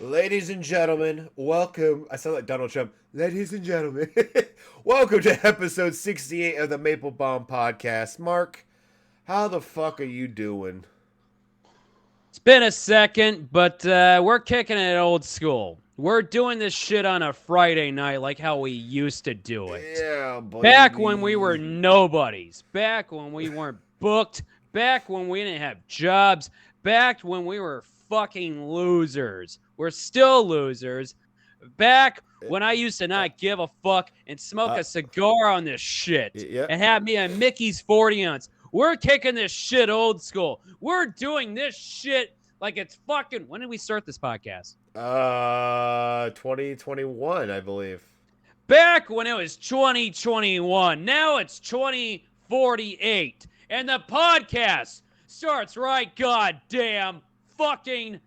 Ladies and gentlemen, welcome. I sound like Donald Trump. Ladies and gentlemen, welcome to episode 68 of the Maple-Baum podcast. Mark, how the fuck are you doing? It's been a second, but we're kicking it old school. We're doing this shit on a Friday night like how we used to do it. Yeah, Back when we were baby. nobodies. Back when we weren't booked. Back when we didn't have jobs. Back when we were fucking losers. We're still losers. Back when I used to not give a fuck and smoke a cigar on this shit Yep. and have me a Mickey's 40 ounce. We're kicking this shit old school. We're doing this shit like it's fucking. When did we start this podcast? 2021, I believe. Back when it was 2021. Now it's 2048. And the podcast starts right goddamn fucking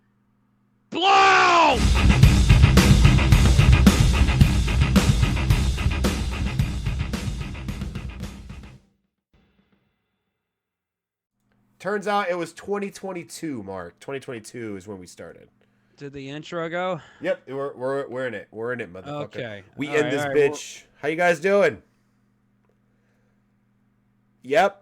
blow! Turns out it was 2022, Mark. 2022 is when we started. Did the intro go? Yep, we're in it. We're in it, motherfucker. Okay. We All in right, this all right, bitch. How you guys doing? Yep.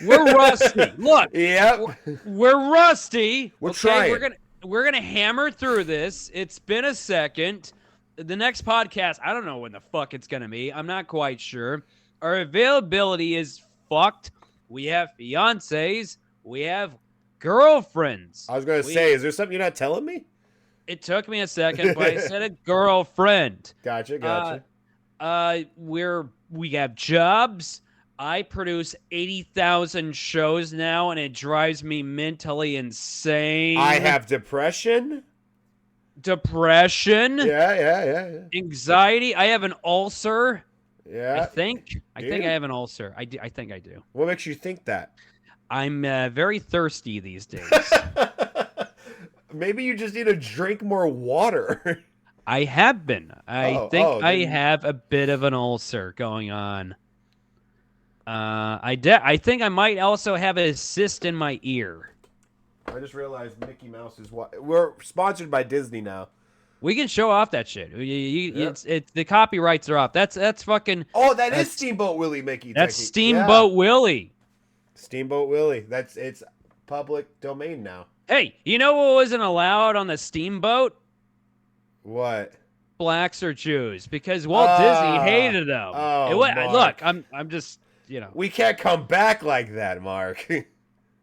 We're rusty. Look. Yep. We're rusty. We're okay? trying. We're gonna hammer through this. It's been a second. The next podcast, I don't know when the fuck it's gonna be. I'm not quite sure. Our availability is fucked. We have fiancés. We have girlfriends. I was gonna say, is there something you're not telling me? It took me a second, but I said a girlfriend. Gotcha. We have jobs. I produce 80,000 shows now, and it drives me mentally insane. I have depression. Yeah. Anxiety. I have an ulcer. Yeah. I think I have an ulcer. I think I do. What makes you think that? I'm very thirsty these days. Maybe you just need to drink more water. I have been. I have a bit of an ulcer going on. I think I might also have a cyst in my ear. I just realized Mickey Mouse is what we're sponsored by Disney now. We can show off that shit. It's the copyrights are off. That's fucking. Oh, that is Steamboat Willie, Mickey. That's Steamboat Willie. Steamboat Willie. It's public domain now. Hey, you know what wasn't allowed on the Steamboat? What? Blacks or Jews, because Walt Disney hated them. Look, I'm just, We can't come back like that, Mark.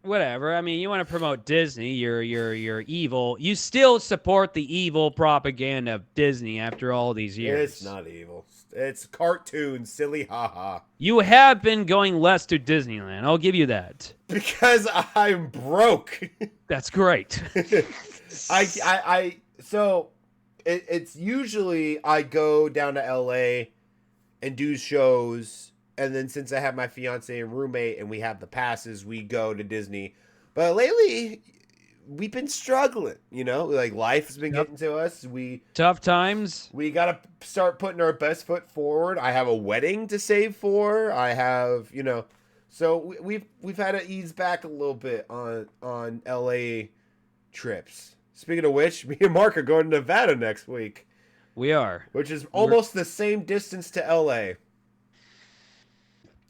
Whatever. I mean, you want to promote Disney, you're evil. You still support the evil propaganda of Disney after all these years. It's not evil. It's cartoon, silly haha. You have been going less to Disneyland. I'll give you that. Because I'm broke. That's great. It's usually I go down to LA and do shows, and then since I have my fiance and roommate and we have the passes, we go to Disney. But lately, we've been struggling, like life has been getting to us. Tough times. We got to start putting our best foot forward. I have a wedding to save for. I have, so we've had to ease back a little bit on LA trips. Speaking of which, me and Mark are going to Nevada next week. We are. Which is almost the same distance to LA.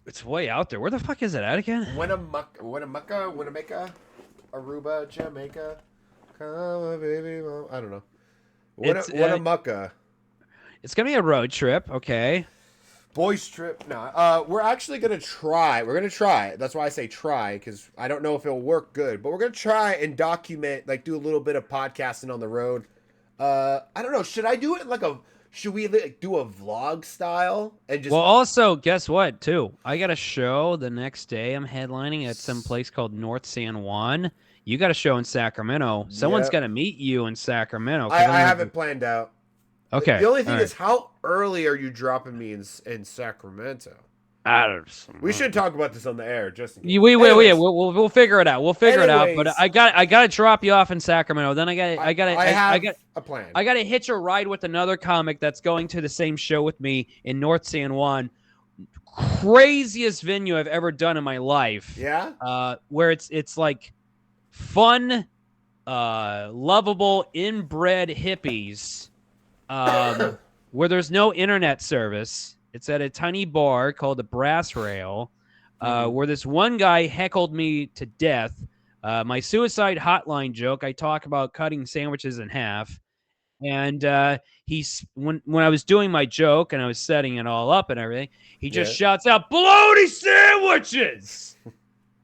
It's way out there. Where the fuck is it at again? Winnemucca, Aruba, Jamaica. Come on, baby, mom. I don't know. Winnemucca. It's going to be a road trip, okay. Boys trip. No. We're actually going to try. We're going to try. That's why I say try, because I don't know if it'll work good. But we're going to try and document, do a little bit of podcasting on the road. I don't know. Should I do it should we do a vlog style and just? Well, also, guess what? Too, I got a show the next day. I'm headlining at some place called North San Juan. You got a show in Sacramento. Someone's got to meet you in Sacramento. I have it planned out. Okay. The only thing is, how early are you dropping me in Sacramento? We should talk about this on the air, just in case. We'll figure it out. We'll figure it out. But I got to drop you off in Sacramento. Then I have a plan. I got to hitch a ride with another comic that's going to the same show with me in North San Juan. Craziest venue I've ever done in my life. Yeah. Where it's like fun, lovable inbred hippies where there's no internet service. It's at a tiny bar called the Brass Rail, where this one guy heckled me to death. My suicide hotline joke, I talk about cutting sandwiches in half. And he's when I was doing my joke and I was setting it all up and everything, he just shouts out, "Bologna sandwiches!"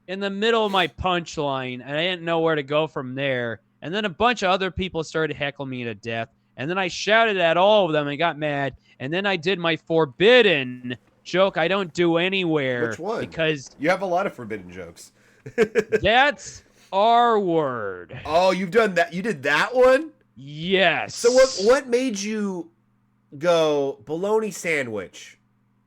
in the middle of my punchline, and I didn't know where to go from there. And then a bunch of other people started heckling me to death. And then I shouted at all of them and got mad. And then I did my forbidden joke I don't do anywhere. Which one? Because you have a lot of forbidden jokes. That's R word. Oh, you've done that. You did that one? Yes. So what made you go bologna sandwich?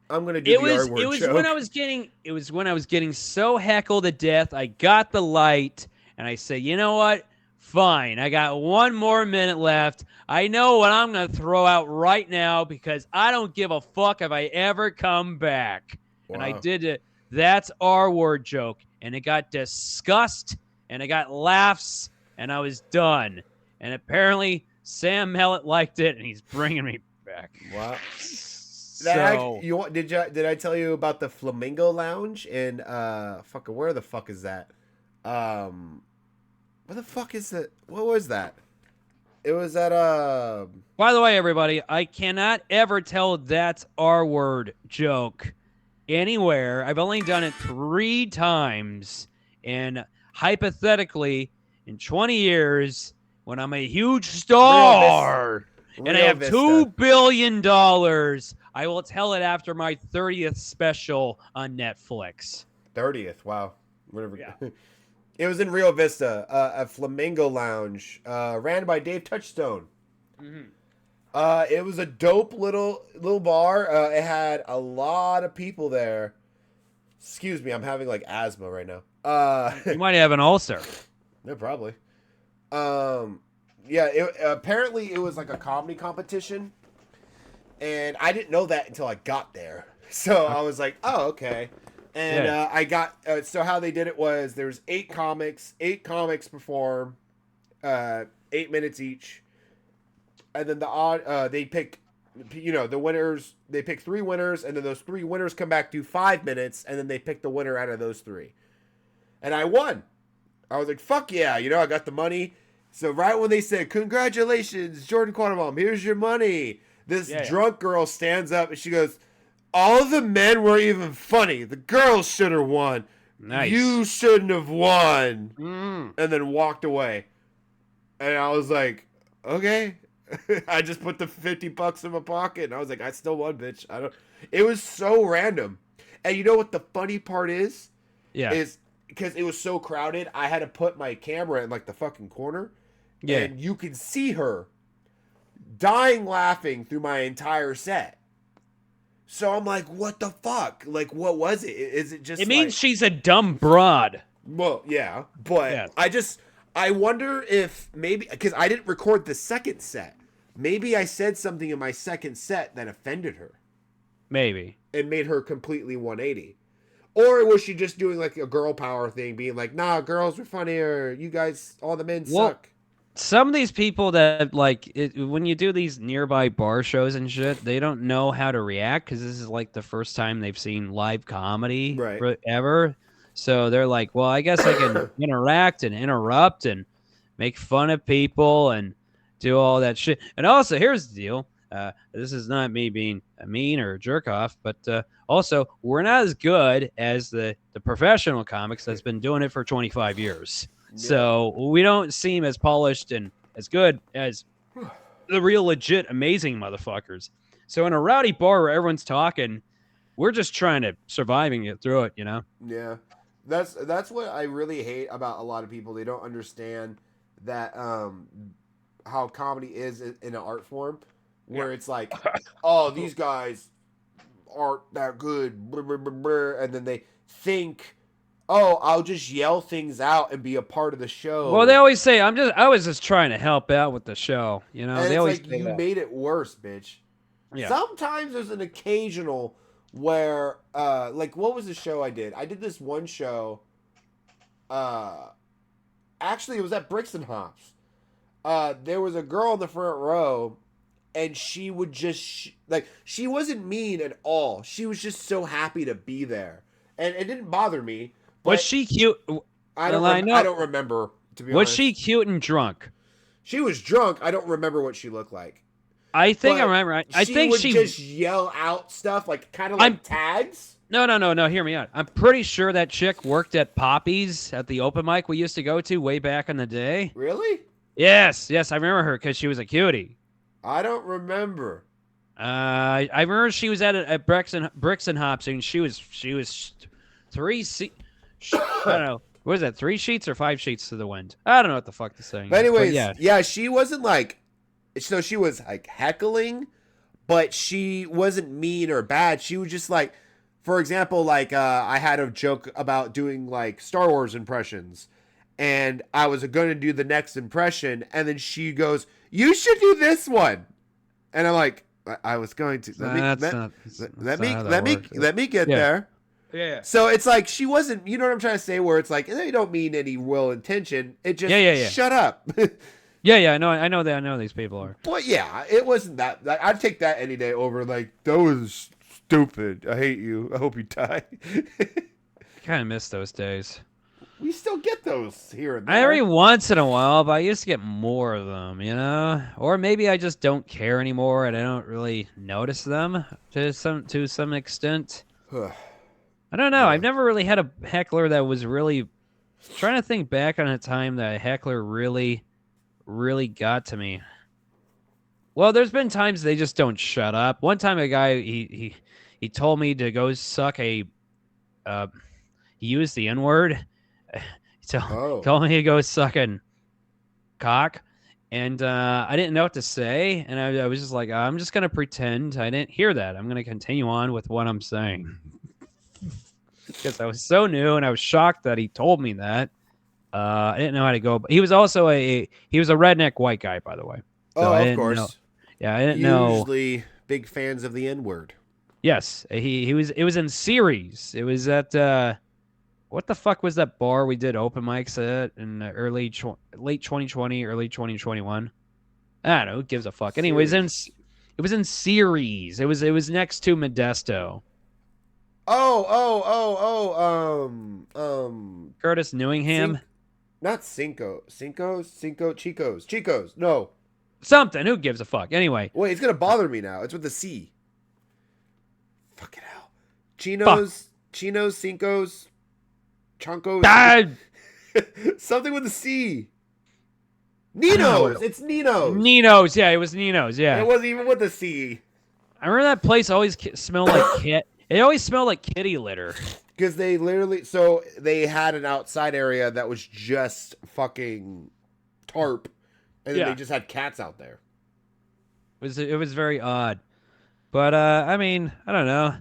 I'm gonna do the R word joke. It was when I was getting so heckled to death. I got the light and I said, you know what? Fine. I got 1 more minute left. I know what I'm gonna throw out right now because I don't give a fuck if I ever come back. Wow. And I did it. That's R word joke, and it got disgust and it got laughs, and I was done. And apparently Sam Mellett liked it, and he's bringing me back. Wow. So Did I tell you about the Flamingo Lounge in where the fuck is that? Where the fuck is it? What was that? It was at By the way, everybody, I cannot ever tell that's R word joke anywhere. I've only done it 3 times, and hypothetically, in 20 years, when I'm a huge star and I have $2 billion, I will tell it after my 30th special on Netflix. 30th, wow. Whatever. Yeah. It was in Rio Vista, a Flamingo Lounge, ran by Dave Touchstone. Mm-hmm. It was a dope little bar. It had a lot of people there. Excuse me, I'm having like asthma right now. You might have an ulcer. Yeah, probably. Yeah, apparently it was like a comedy competition, and I didn't know that until I got there. So I was like, oh, okay. And I got so how they did it was there's 8 comics perform 8 minutes each, and then they pick the winners. They pick 3 winners, and then those 3 winners come back, do 5 minutes, and then they pick the winner out of those 3. And I won. I was like, fuck yeah, I got the money. So right when they said, congratulations, Jordan Quattlebaum, here's your money, this drunk girl stands up and she goes, all the men weren't even funny. The girls should have won. Nice. You shouldn't have won. And then walked away. And I was like, okay. I just put the $50 in my pocket and I was like, I still won, bitch. It was so random. And you know what the funny part is? Yeah. Is because it was so crowded, I had to put my camera in like the fucking corner. Yeah. And you could see her dying laughing through my entire set. So I'm like, what the fuck? Like, what was it? Is it just It means she's a dumb broad. Well, yeah. But I wonder if maybe, because I didn't record the second set. Maybe I said something in my second set that offended her. Maybe. And made her completely 180. Or was she just doing like a girl power thing, being like, nah, girls are funnier. You guys, all the men suck. Some of these people that when you do these nearby bar shows and shit, they don't know how to react because this is like the first time they've seen live comedy ever. So they're like, well, I guess I can interact and interrupt and make fun of people and do all that shit. And also, here's the deal. This is not me being a mean or a jerk off, but also we're not as good as the professional comics that's been doing it for 25 years. Yeah. So we don't seem as polished and as good as the real legit amazing motherfuckers. So in a rowdy bar where everyone's talking, we're just trying to survive and get through it, Yeah. That's what I really hate about a lot of people. They don't understand that how comedy is in an art form. Where it's like, oh, these guys aren't that good, blah, blah, blah, blah, and then they think, oh, I'll just yell things out and be a part of the show. Well, they always say, I was just trying to help out with the show, And they always like, you made it worse, bitch. Yeah. Sometimes there's an occasional where, like, what was the show I did? I did this one show, actually, it was at Bricks and Hops. There was a girl in the front row, and she would just like, she wasn't mean at all. She was just so happy to be there, and it didn't bother me. But Was she cute? I don't remember, to be Was honest. she cute and drunk? She was drunk. I don't remember what she looked like. I think But I remember. I think would she just yell out stuff like kind of like tags. No. Hear me out. I'm pretty sure that chick worked at Poppy's at the open mic we used to go to way back in the day. Really? Yes, I remember her because she was a cutie. I don't remember. I remember she was at Bricks and Hops, and she was 3 I don't know. What is that? 3 sheets or 5 sheets to the wind? I don't know what the fuck to say. But anyways, yeah, she wasn't like, so she was like heckling, but she wasn't mean or bad. She was just like, for example, like I had a joke about doing like Star Wars impressions, and I was going to do the next impression, and then she goes, "You should do this one," and I'm like, I was going to let me get there. Yeah. So it's like she wasn't, you know what I'm trying to say, where it's like they don't mean any real intention. It just shut up. Yeah. I know that. I know these people are. But yeah, it wasn't that. Like, I'd take that any day over like, that was stupid. I hate you. I hope you die. Kind of miss those days. We still get those here and there. Every once in a while, but I used to get more of them, you know? Or maybe I just don't care anymore and I don't really notice them to some extent. I don't know. Yeah. I've never really had a heckler that was really... trying to think back on a time that a heckler really got to me. Well, there's been times they just don't shut up. One time a guy, he told me to go suck a... he used the N-word. He told me to go sucking cock. And I didn't know what to say. And I was just like, I'm just going to pretend I didn't hear that. I'm going to continue on with what I'm saying. Because I was so new and I was shocked that he told me that. I didn't know how to go. But he was also he was a redneck white guy, by the way. So of course. Yeah, I didn't know. Usually big fans of the N-word. Yes, it was in series. It was at what the fuck was that bar we did open mics at in late 2020, early 2021? I don't know. Who gives a fuck? Anyways, it was in series. It was next to Modesto. Curtis Newingham. Not Chico's. No. Something. Who gives a fuck? Anyway. Wait, it's gonna bother me now. It's with the C. Fucking hell. Chinos, Cinco's, Chunkos. Something with the C. Nino's. It's Nino's. Nino's. Yeah, it was Nino's. Yeah. It wasn't even with the C. I remember that place always smelled like kit. It always smelled like kitty litter. Because they had an outside area that was just fucking tarp, and then they just had cats out there. It was very odd. But, I mean, I don't know.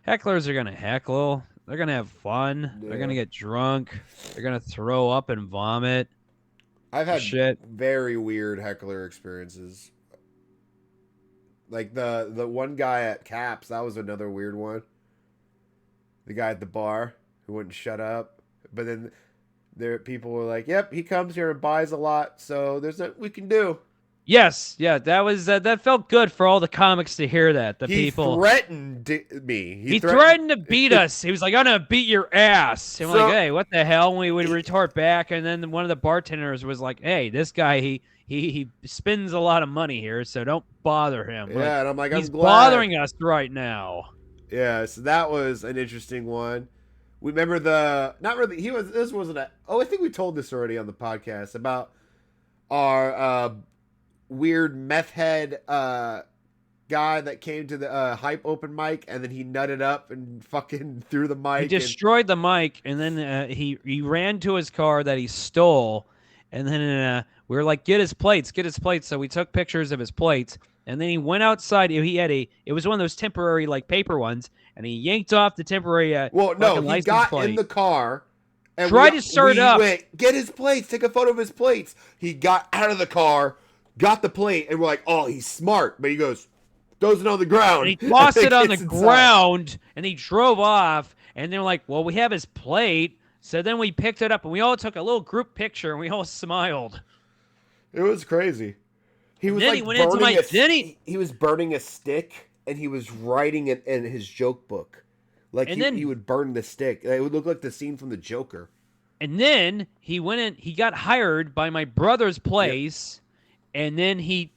Hecklers are going to heckle. They're going to have fun. Yeah. They're going to get drunk. They're going to throw up and vomit. I've had very weird heckler experiences. Like the one guy at Caps, that was another weird one. The guy at the bar who wouldn't shut up. But then people were like, yep, he comes here and buys a lot, so there's nothing we can do. Yes, yeah, that was that felt good for all the comics to hear that. He threatened me. He threatened to beat us. He was like, I'm going to beat your ass. And we're like, hey, what the hell? And we would retort back, and then one of the bartenders was like, hey, this guy, he spends a lot of money here, so don't bother him. Yeah, and I'm like, he's bothering us right now. Yeah, so that was an interesting one. We remember I think we told this already on the podcast about our weird meth head guy that came to the hype open mic, and then he nutted up and fucking threw the mic. He destroyed the mic, and then he ran to his car that he stole, and then we were like, get his plates. So we took pictures of his plates, and then he went outside. It was one of those temporary like paper ones, and he yanked off the temporary he got plate. In the car and tried to start it up. Get his plates, take a photo of his plates. He got out of the car, got the plate, and we're like, oh, he's smart. But he throws it on the ground. And he tossed it on the ground, and he drove off, and they're like, well, we have his plate, So then we picked it up and we all took a little group picture and we all smiled. It was crazy. He was then like he went into my he was burning a stick and he was writing it in his joke book. Like he would burn the stick. It would look like the scene from the Joker. And then he went in. He got hired by my brother's place, and then he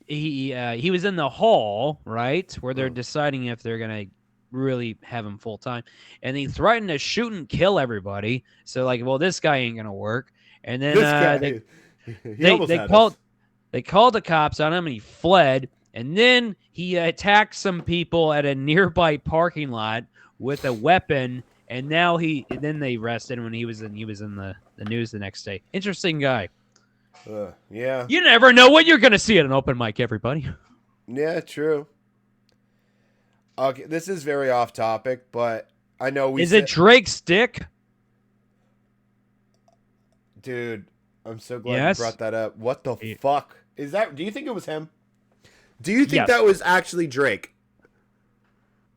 was in the hall, right, where they're deciding if they're gonna really have him full time, and he threatened to shoot and kill everybody. So like, well, this guy ain't gonna work. And then they called the cops on him, and he fled. And then he attacked some people at a nearby parking lot with a weapon. And now then they arrested him when he was in the news the next day. Interesting guy. Yeah. You never know what you're gonna see at an open mic, everybody. Yeah, true. Okay, this is very off topic, but I know Is it Drake's dick? Dude, I'm so glad you brought that up. What the fuck? Is that? Do you think it was him? Do you think that was actually Drake?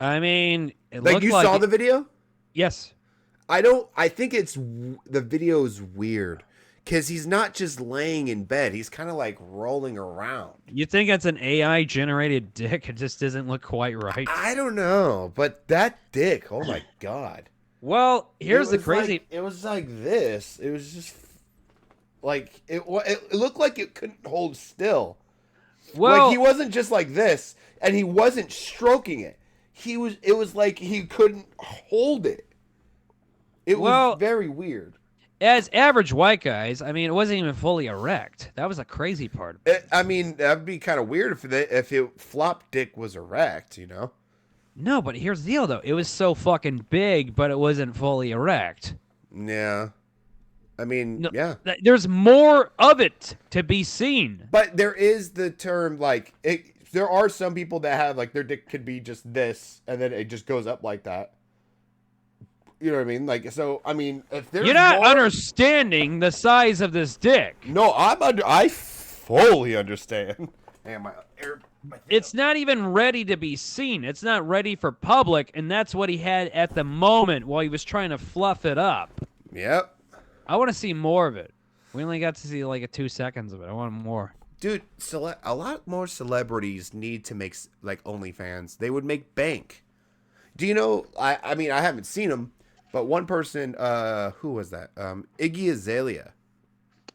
I mean, like you saw the video? Yes. I think the video is weird because he's not just laying in bed. He's kind of like rolling around. You think it's an AI generated dick? It just doesn't look quite right. I don't know, but that dick, oh my God. Well, here's the crazy. It was like this. It was just like it looked like it couldn't hold still. Well, like he wasn't just like this, and he wasn't stroking it. It was like he couldn't hold it. It was very weird. As average white guys, I mean, it wasn't even fully erect. That was a crazy part. I mean, that'd be kind of weird if it flop dick was erect, you know? No, but here's the deal, though. It was so fucking big, but it wasn't fully erect. Yeah. I mean, yeah. There's more of it to be seen. But there is the term, like, there are some people that have, like, their dick could be just this, and then it just goes up like that. You know what I mean? Like, so, I mean, if there's You're not understanding the size of this dick. No, I fully understand. Damn, it's not even ready to be seen. It's not ready for public, and that's what he had at the moment while he was trying to fluff it up. Yep. I want to see more of it. We only got to see like 2 seconds of it. I want more. Dude, a lot more celebrities need to make like OnlyFans. They would make bank. Do you know? I mean, I haven't seen them, but one person, who was that? Iggy Azalea.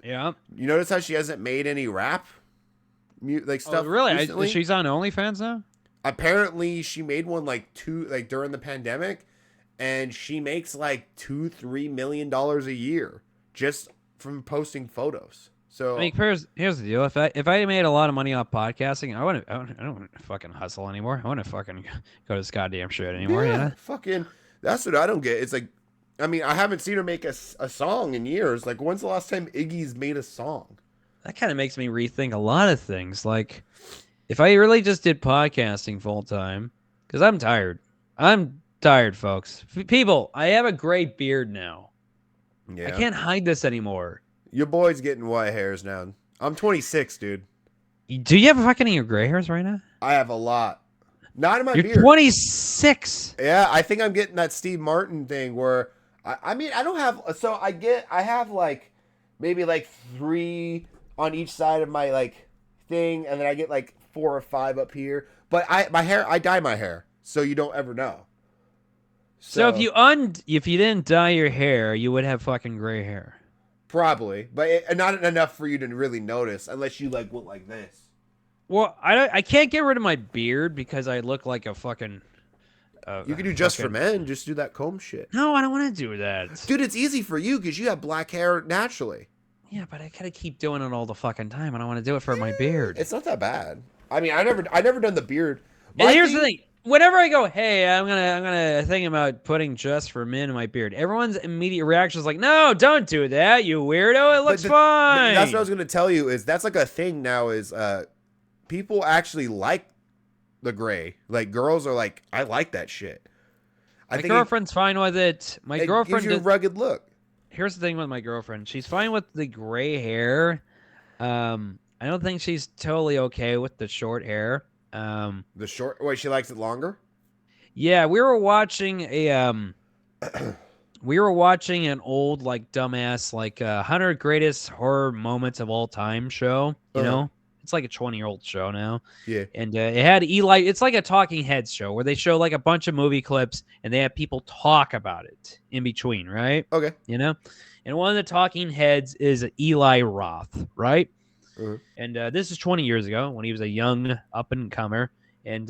Yeah. You notice how she hasn't made any rap, stuff? Oh, really? Recently? She's on OnlyFans now? Apparently, she made one during the pandemic. And she makes like $2-3 million a year just from posting photos. So I mean, here's the deal: if I made a lot of money off podcasting, I don't want to fucking hustle anymore. I want to fucking go to this goddamn shit anymore. Yeah, fucking. That's what I don't get. It's like, I mean, I haven't seen her make a song in years. Like, when's the last time Iggy's made a song? That kind of makes me rethink a lot of things. Like, if I really just did podcasting full time, because I'm tired. I'm tired, folks. People, I have a gray beard now. Yeah. I can't hide this anymore. Your boy's getting white hairs now. I'm 26, dude. Do you have fucking any gray hairs right now? I have a lot. Not in my beard. You're 26. Yeah, I think I'm getting that Steve Martin thing where I mean, I don't have, so I have like maybe like 3 on each side of my like thing, and then I get like 4 or 5 up here. But I dye my hair, so you don't ever know. So if you didn't dye your hair, you would have fucking gray hair. Probably, but not enough for you to really notice unless you like look like this. Well, I can't get rid of my beard because I look like a fucking. You can do just for men. Just do that comb shit. No, I don't want to do that, dude. It's easy for you because you have black hair naturally. Yeah, but I gotta keep doing it all the fucking time. I don't want to do it for my beard. It's not that bad. I mean, I never done the beard. And here's the thing. Whenever I go, hey, I'm gonna think about putting just for men in my beard, everyone's immediate reaction is like, no, don't do that, you weirdo. It looks fine. That's what I was gonna tell you. Is that's like a thing now. Is people actually like the gray. Like girls are like, I like that shit. My girlfriend's fine with it. My girlfriend gives you a rugged look. Here's the thing with my girlfriend. She's fine with the gray hair. I don't think she's totally okay with the short hair. The short. Wait, she likes it longer. Yeah, we were watching a we were watching an old like dumbass like 100 greatest horror moments of all time show. You Uh-huh. know, it's like a 20-year-old show now, Yeah. and it had Eli. It's like a talking heads show where they show like a bunch of movie clips and they have people talk about it in between, right? Okay. You know, and one of the talking heads is Eli Roth, right? Uh-huh. And this is 20 years ago when he was a young up and comer, and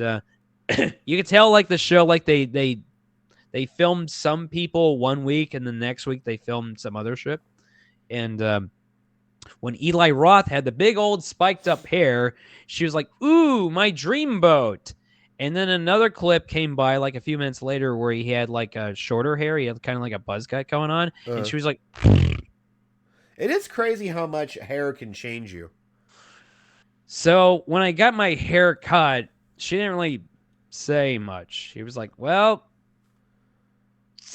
you could tell like the show like they filmed some people one week and the next week they filmed some other shit. And when Eli Roth had the big old spiked up hair, she was like, "Ooh, my dream boat." And then another clip came by like a few minutes later where he had like a shorter hair. He had kind of like a buzz cut going on. And she was like, it is crazy how much hair can change you. so when I got my hair cut, she didn't really say much. She was like, well,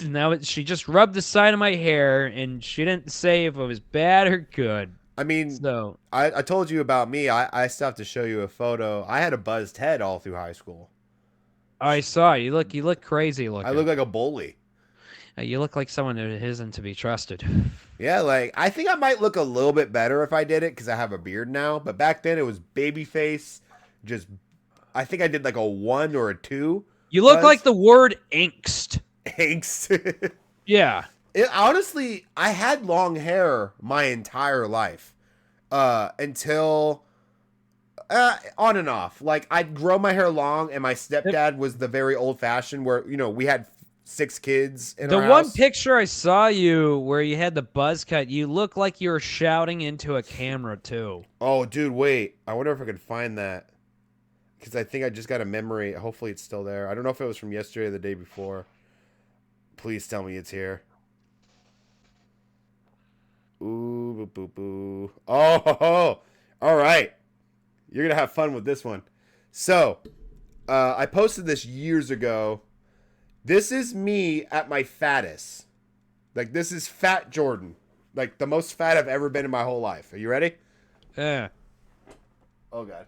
now she just rubbed the side of my hair and she didn't say if it was bad or good. I mean, So I told you about me. I still have to show you a photo. I had a buzzed head all through high school. I saw you look crazy looking. I look like a bully. You look like someone who isn't to be trusted. Yeah, like I think I might look a little bit better if I did it because I have a beard now. But back then it was baby face. Just, I think I did like a 1 or a 2. You look buzz. like the word angst. Angst. Yeah. Honestly, I had long hair my entire life until on and off. Like I'd grow my hair long, and my stepdad was the very old fashioned where we had 6 kids in the our one house. picture I saw you where you had the buzz cut, you look like you were shouting into a camera too. Oh, dude, wait! I wonder if I could find that because I think I just got a memory. Hopefully, it's still there. I don't know if it was from yesterday or the day before. Please tell me it's here. Ooh, boo, boo, boo. Oh, all right. You're going to have fun with this one. So, I posted this years ago. This is me at my fattest. Like, this is fat Jordan. Like, the most fat I've ever been in my whole life. Are you ready? Yeah. Oh, God.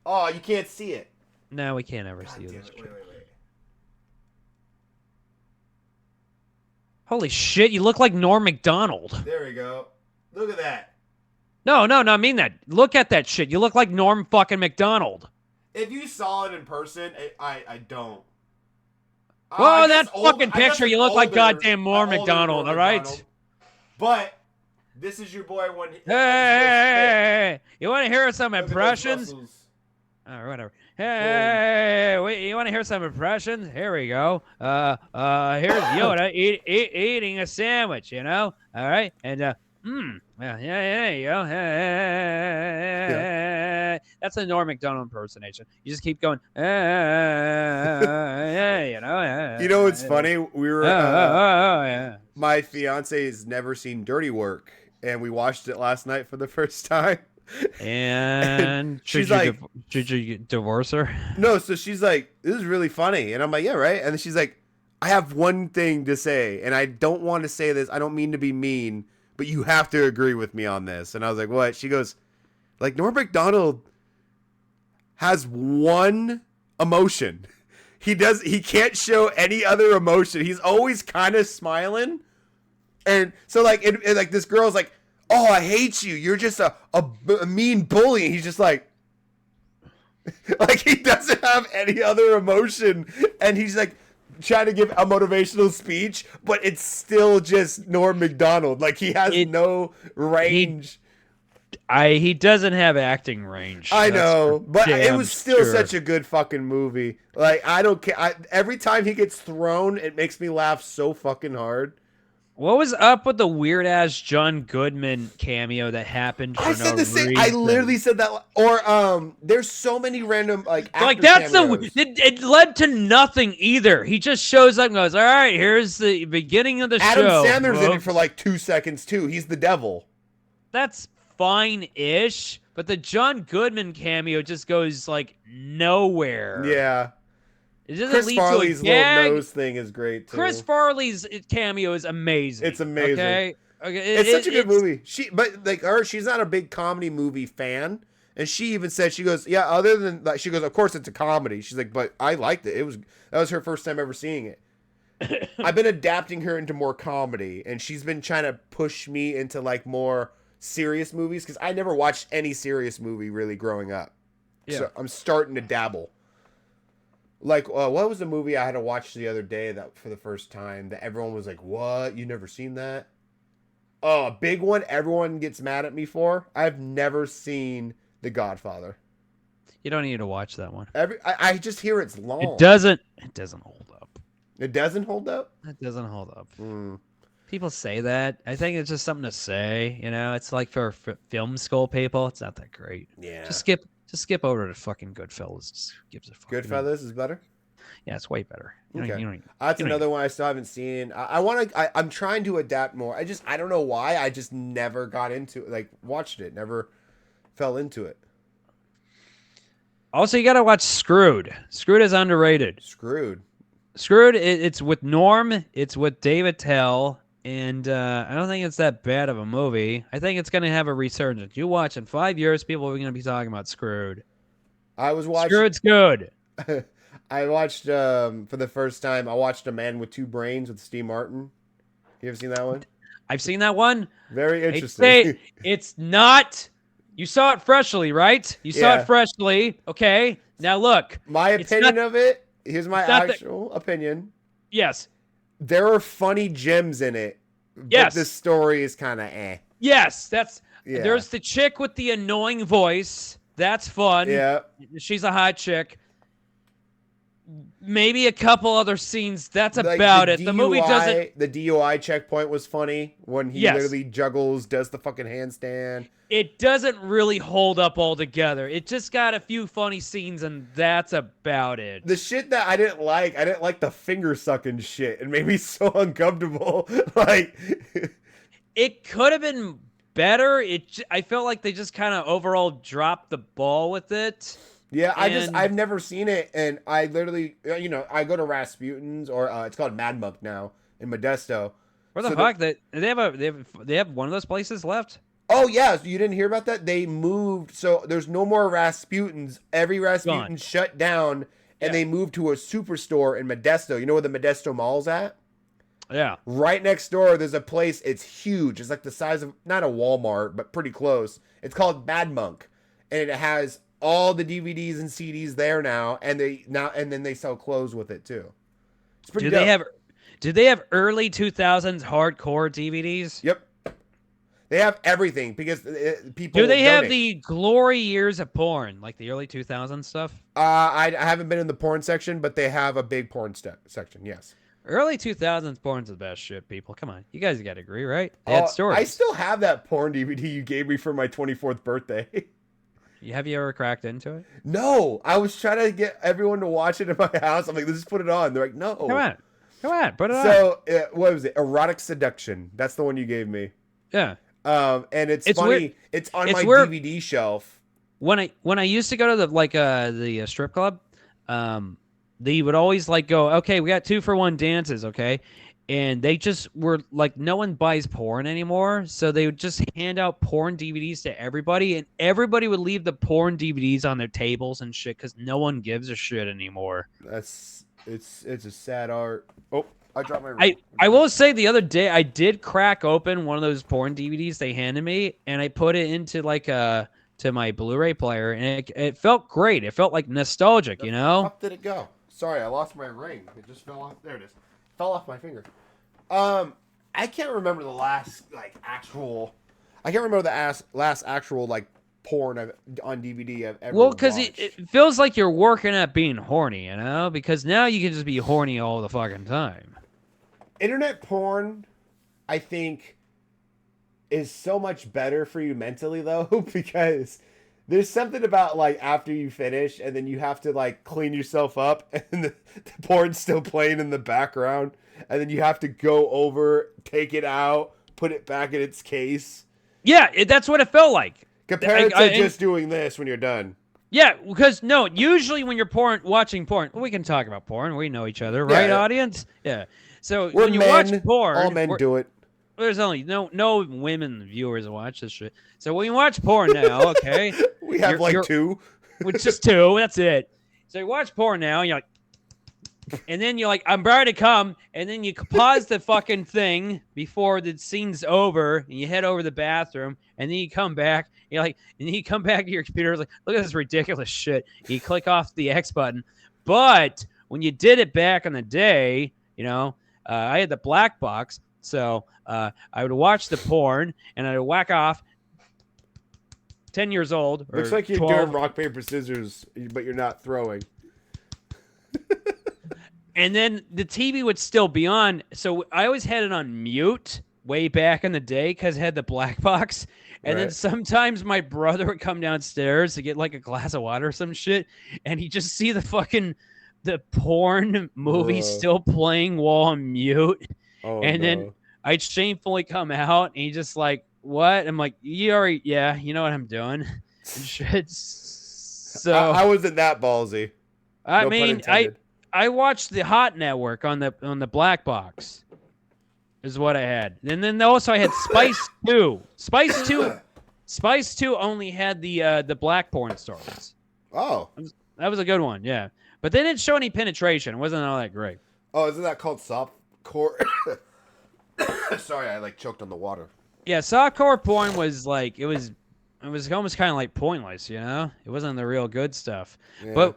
Oh, you can't see it. No, we can't ever God see you. damn This it. trip. Wait. Holy shit, you look like Norm Macdonald. There we go. Look at that. No, I mean that. Look at that shit. You look like Norm fucking Macdonald. If you saw it in person, I don't. Whoa, that fucking picture, you look like goddamn Norm older Macdonald, Norm all right? Macdonald. But this is your boy when. Hey, you want to hear some Look at those impressions? muscles. Oh, whatever. Hey, wait, you want to hear some impressions? Here we go. Here's Yoda eating a sandwich, you know? All right. And, yeah, there you go. That's a Norm Macdonald impersonation. You just keep going, you know. You know what's funny? We were. Yeah. My fiance has never seen Dirty Work, and we watched it last night for the first time. And she's like, should you divorce her? No, so she's like, this is really funny. And I'm like, yeah, right. And then she's like, I have one thing to say, and I don't want to say this. I don't mean to be mean, but you have to agree with me on this. And I was like, what? She goes, like, Norm Macdonald has one emotion. He can't show any other emotion. He's always kind of smiling. And so like, like this girl's like, oh, I hate you. You're just a mean bully. And he's just like he doesn't have any other emotion. And he's like trying to give a motivational speech, but it's still just Norm Macdonald. Like he has no range. He doesn't have acting range. I know, but it was still sure. such a good fucking movie. Like I don't care. Every time he gets thrown, it makes me laugh so fucking hard. What was up with the weird ass John Goodman cameo that happened for I said no the same. reason? I literally said that. Or there's so many random actor that's cameos. it led to nothing either. He just shows up and goes, "All right, here's the beginning of the Adam show." Sandler's in it for like 2 seconds too. He's the devil. That's fine-ish, but the John Goodman cameo just goes like nowhere. Yeah. It doesn't Chris lead Farley's to a gag. little nose thing is great too. Chris Farley's cameo is amazing. It's amazing. Okay. It's such a good movie. She's not a big comedy movie fan, and she even said, she goes, yeah. Other than she goes, of course it's a comedy. She's like, but I liked it. That was her first time ever seeing it. I've been adapting her into more comedy, and she's been trying to push me into like more serious movies because I never watched any serious movie really growing up. Yeah. So I'm starting to dabble. Like, what was the movie I had to watch the other day that for the first time that everyone was like, "What? You never seen that?" Oh, a big one everyone gets mad at me for. I've never seen The Godfather. You don't need to watch that one. I just hear it's long. It doesn't hold up. It doesn't hold up? It doesn't hold up. Mm. People say that. I think it's just something to say. You know, it's like for film school people. It's not that great. Yeah. Just skip over to fucking Goodfellas. Just gives a fuck. Goodfellas is better? Yeah, it's way better. Okay. That's another one I still haven't seen. I'm trying to adapt more. I don't know why. I just never got into it. Like, watched it. Never fell into it. Also, you got to watch Screwed. Screwed is underrated. Screwed. It's with Norm. It's with David Tell. And I don't think it's that bad of a movie. I think it's going to have a resurgence. You watch in 5 years, people are going to be talking about Screwed. I was watching. Screwed's good. I watched for the first time. I watched A Man with Two Brains with Steve Martin. You ever seen that one? I've seen that one. Very interesting. It's not. You saw it freshly, right? You saw it freshly. Okay. Now look. My opinion of it. Here's my actual opinion. Yes. There are funny gems in it. Yes. But the story is kind of eh. Yes. There's the chick with the annoying voice. That's fun. Yeah. She's a hot chick. Maybe a couple other scenes. That's like about it. The movie doesn't. The DUI checkpoint was funny when he literally does the fucking handstand. It doesn't really hold up altogether. It just got a few funny scenes, and that's about it. The shit that I didn't like the finger sucking shit. It made me so uncomfortable. Like, it could have been better. I felt like they just kind of overall dropped the ball with it. Yeah, I've never seen it, and I literally, I go to Rasputin's, or it's called Mad Monk now in Modesto. Where the fuck? They have one of those places left? Oh yeah, so you didn't hear about that? They moved, so there's no more Rasputin's. Every Rasputin shut down, and they moved to a superstore in Modesto. You know where the Modesto Mall's at? Yeah. Right next door, there's a place. It's huge. It's like the size of not a Walmart, but pretty close. It's called Mad Monk, and it has all the DVDs and CDs there now, and then they sell clothes with it too. It's pretty dope. Do they have early 2000s hardcore DVDs? Yep. They have everything because people. Do they have the glory years of porn, like the early 2000s stuff? I haven't been in the porn section, but they have a big porn section. Yes. Early 2000s porn's the best shit, people. Come on, you guys got to agree, right? They had stories. I still have that porn DVD you gave me for my 24th birthday. Have you ever cracked into it? No, I was trying to get everyone to watch it in my house. I'm like, let's just put it on. They're like, no. Come on, put it on. So, what was it? Erotic Seduction. That's the one you gave me. Yeah. And it's funny. Weird. It's on my DVD shelf. When I used to go to the strip club, they would always go, okay, we got 2-for-1 dances, okay, and they just were like, no one buys porn anymore, so they would just hand out porn DVDs to everybody, and everybody would leave the porn DVDs on their tables and shit because no one gives a shit anymore. It's a sad art. Oh. I dropped my. I will say the other day I did crack open one of those porn DVDs they handed me, and I put it into to my Blu-ray player, and it felt great. It felt like nostalgic, you know. How did it go? Sorry, I lost my ring. It just fell off. There it is. Fell off my finger. I can't remember the last actual. I can't remember the last actual porn on DVD I've ever watched. Because it feels like you're working at being horny, you know. Because now you can just be horny all the fucking time. Internet porn, I think, is so much better for you mentally, though, because there's something about, after you finish, and then you have to, clean yourself up, and the porn's still playing in the background, and then you have to go over, take it out, put it back in its case. Yeah, that's what it felt like. Compared to just doing this when you're done. Yeah, because, usually when you're watching porn, we can talk about porn, we know each other, right, audience? Yeah. So when you watch porn, all men do it. There's only no women viewers watch this shit. So when you watch porn now, okay, we have 2. With just 2, that's it. So you watch porn now, and you're like, And then you're like, I'm about to come. And then you pause the fucking thing before the scene's over. And you head over to the bathroom. And then you come back. You're like, and then you come back to your computer. Like, look at this ridiculous shit. You click off the X button. But when you did it back in the day, I had the black box. So I would watch the porn and I would whack off. 10 years old. Looks like you're 12. doing rock, paper, scissors, but you're not throwing. And then the TV would still be on. So I always had it on mute way back in the day because it had the black box. And then sometimes my brother would come downstairs to get like a glass of water or some shit. And he'd just see the porn movie still playing while on mute. Then I'd shamefully come out and he just like, what? I'm like, you know what I'm doing. So I wasn't that ballsy. I mean, I watched the Hot Network on the black box. Is what I had, and then also I had Spice 2. Spice 2 only had the black porn stars. Oh, that was a good one, yeah. But they didn't show any penetration. It wasn't all that great. Oh, isn't that called softcore? Sorry, I choked on the water. Yeah, softcore porn was like it was almost kind of like pointless, It wasn't the real good stuff. Yeah.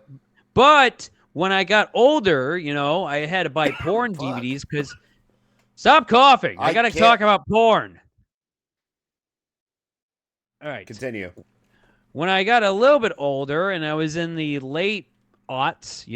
But when I got older, I had to buy porn DVDs because stop coughing. I got to talk about porn. All right. Continue. When I got a little bit older and I was in the late aughts,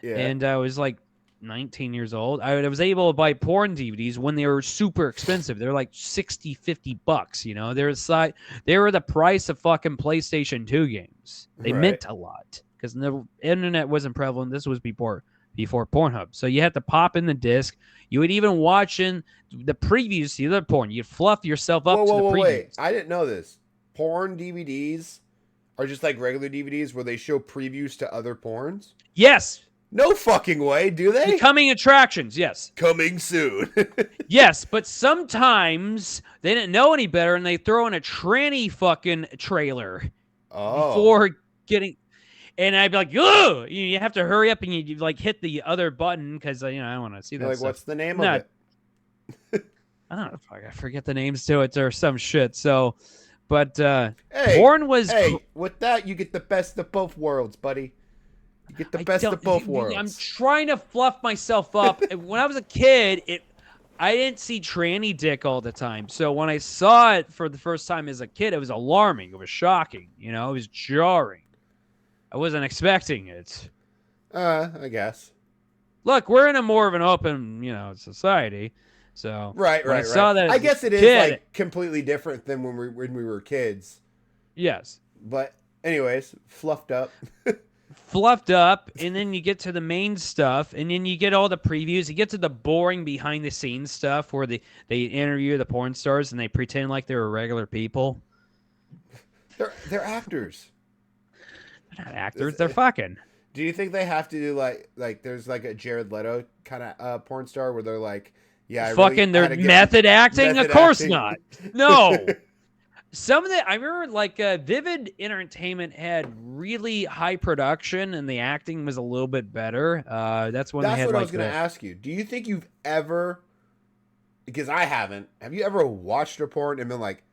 and I was like 19 years old, I was able to buy porn DVDs when they were super expensive. They're like $60-$50, They were the price of fucking PlayStation 2 games. They meant a lot because the internet wasn't prevalent. This was before Pornhub. So you had to pop in the disc. You would even watch in the previews to the other porn. You'd fluff yourself up to the previews. Wait. I didn't know this. Porn DVDs are just like regular DVDs where they show previews to other porns? Yes. No fucking way, do they? The coming attractions, yes. Coming soon. Yes, but sometimes they didn't know any better and they throw in a tranny fucking trailer before getting... And I'd be like, ugh! You have to hurry up and you hit the other button because, I don't want to see that stuff. What's the name of it? I don't know. I forget the names to it or some shit. So, but hey, porn was... Hey, with that, you get the best of both worlds, buddy. You get the best of both worlds. I'm trying to fluff myself up. When I was a kid, I didn't see tranny dick all the time. So when I saw it for the first time as a kid, it was alarming. It was shocking. It was jarring. I wasn't expecting it. I guess. Look, we're in a more of an open, society. So right. I saw that. I guess it is completely different than when we were kids. Yes. But anyways, fluffed up. And then you get to the main stuff, and then you get all the previews. You get to the boring behind-the-scenes stuff where they interview the porn stars and they pretend like they were regular people. They're actors. They're not actors. They're fucking. Do you think they have to do like there's like a Jared Leto kind of porn star where they're like, yeah, they're method acting? Of course not. No. Some of the, I remember Vivid Entertainment had really high production and the acting was a little bit better. That's when they had what I was going to ask you. Do you think you've ever, because I haven't, have you ever watched a porn and been like,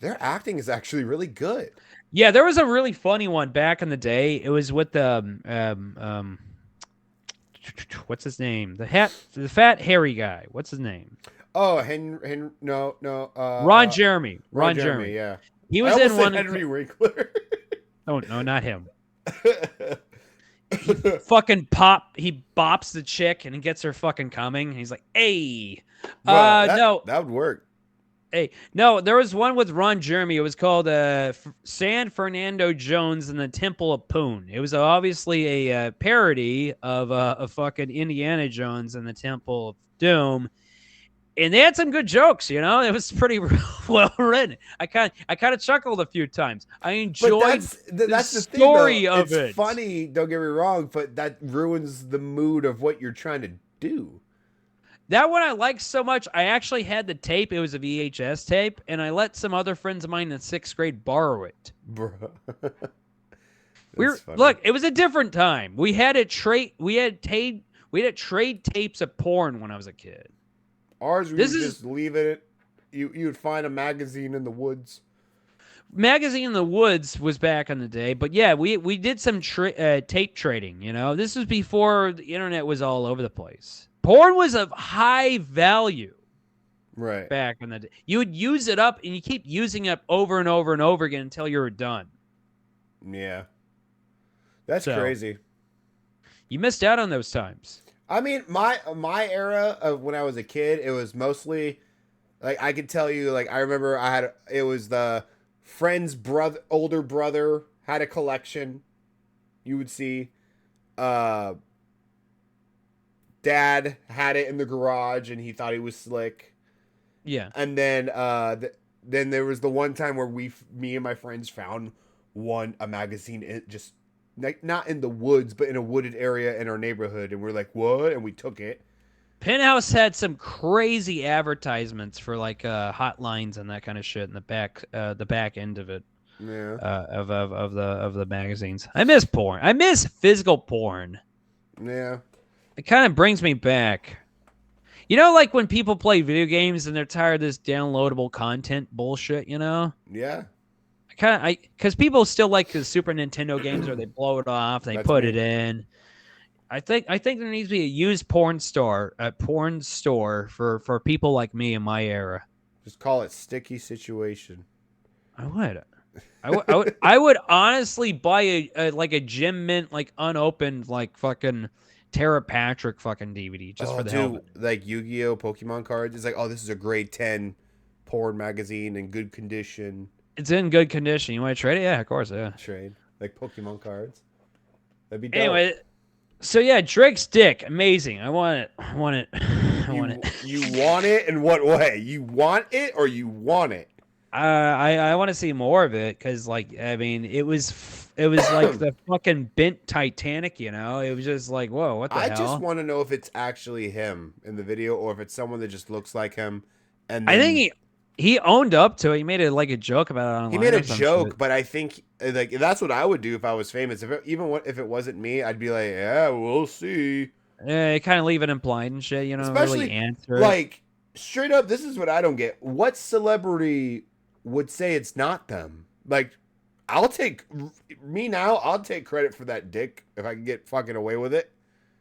their acting is actually really good? Yeah, there was a really funny one back in the day. It was with the, what's his name? The fat hairy guy. What's his name? Oh, no. Ron Jeremy. Ron Jeremy. Yeah. He was in one. Henry Winkler. Oh no, not him. He fucking he bops the chick and he gets her fucking coming. And he's like, "Hey, no, that would work." Hey, no, there was one with Ron Jeremy. It was called San Fernando Jones and the Temple of Poon. It was obviously a parody of a fucking Indiana Jones and the Temple of Doom. And they had some good jokes, It was pretty well written. I kind of chuckled a few times. I enjoyed the story of it. It's funny, don't get me wrong, but that ruins the mood of what you're trying to do. That one I liked so much, I actually had the tape. It was a VHS tape, and I let some other friends of mine in 6th grade borrow it. Bro. Look, it was a different time. We had We had trade tapes of porn when I was a kid. Ours, we This would is just leave it. You would find a magazine in the woods. Magazine in the Woods was back in the day, but yeah, we did some tape trading. This was before the internet was all over the place. Porn was of high value Right. back in the day. You would use it up, and you keep using it up over and over and over again until you were done. Yeah. That's So, crazy. You missed out on those times. I mean, my era of when I was a kid, it was mostly like I could tell you. Like I remember, it was the friend's older brother had a collection. You would see, dad had it in the garage, and he thought he was slick. Yeah, And then then there was the one time where me and my friends found a magazine, just like not in the woods, but in a wooded area in our neighborhood, and we're like, what? And we took it. Penthouse had some crazy advertisements for like hotlines and that kind of shit in the back end of it. Yeah. Of the magazines. I miss porn. I miss physical porn. Yeah. It kind of brings me back. Like when people play video games and they're tired of this downloadable content bullshit. Yeah. Because people still like the Super Nintendo games where they blow it off, they put it in. I think there needs to be a used porn store for people like me in my era. Just call it Sticky Situation. I would honestly buy a Gem Mint like unopened like fucking Tara Patrick fucking DVD just for the hell of it. Like Yu-Gi-Oh! Pokemon cards. It's like, oh, this is a grade 10 porn magazine in good condition. It's in good condition. You want to trade it? Yeah, of course. Yeah. Trade like Pokemon cards. That'd be dope. Anyway, so yeah, Drake's dick, amazing. I want it. You want it in what way? You want it or you want it? I want to see more of it because, like, I mean, it was like the fucking bent Titanic, It was just like, whoa, what the hell? I just want to know if it's actually him in the video or if it's someone that just looks like him. And I think he owned up to it. He made it like a joke about it online. He made a joke, but I think like that's what I would do if I was famous. If it wasn't me, I'd be like, yeah, we'll see. Yeah, kind of leave it implied and shit. Especially really answer like straight up. This is what I don't get. What celebrity would say it's not them? Like, I'll take credit for that dick if I can get fucking away with it.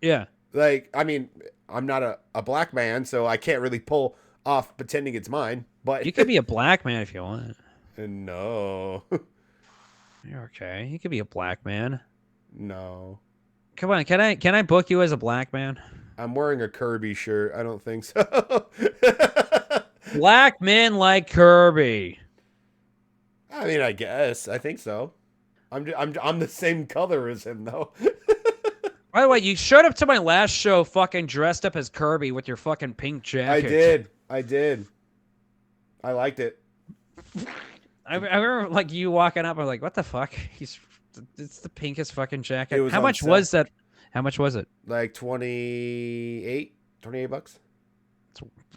Yeah. Like, I mean, I'm not a black man, so I can't really pull off pretending it's mine. But you could be a black man if you want. No. You're okay. You could be a black man. No. Come on, can I book you as a black man? I'm wearing a Kirby shirt. I don't think so. Black men like Kirby. I mean, I guess. I think so. I'm the same color as him though. By the way, you showed up to my last show fucking dressed up as Kirby with your fucking pink jacket. I did. I liked it. I remember like you walking up. I was like, "What the fuck?" It's the pinkest fucking jacket. How much was that? How much was it? Like $28 bucks.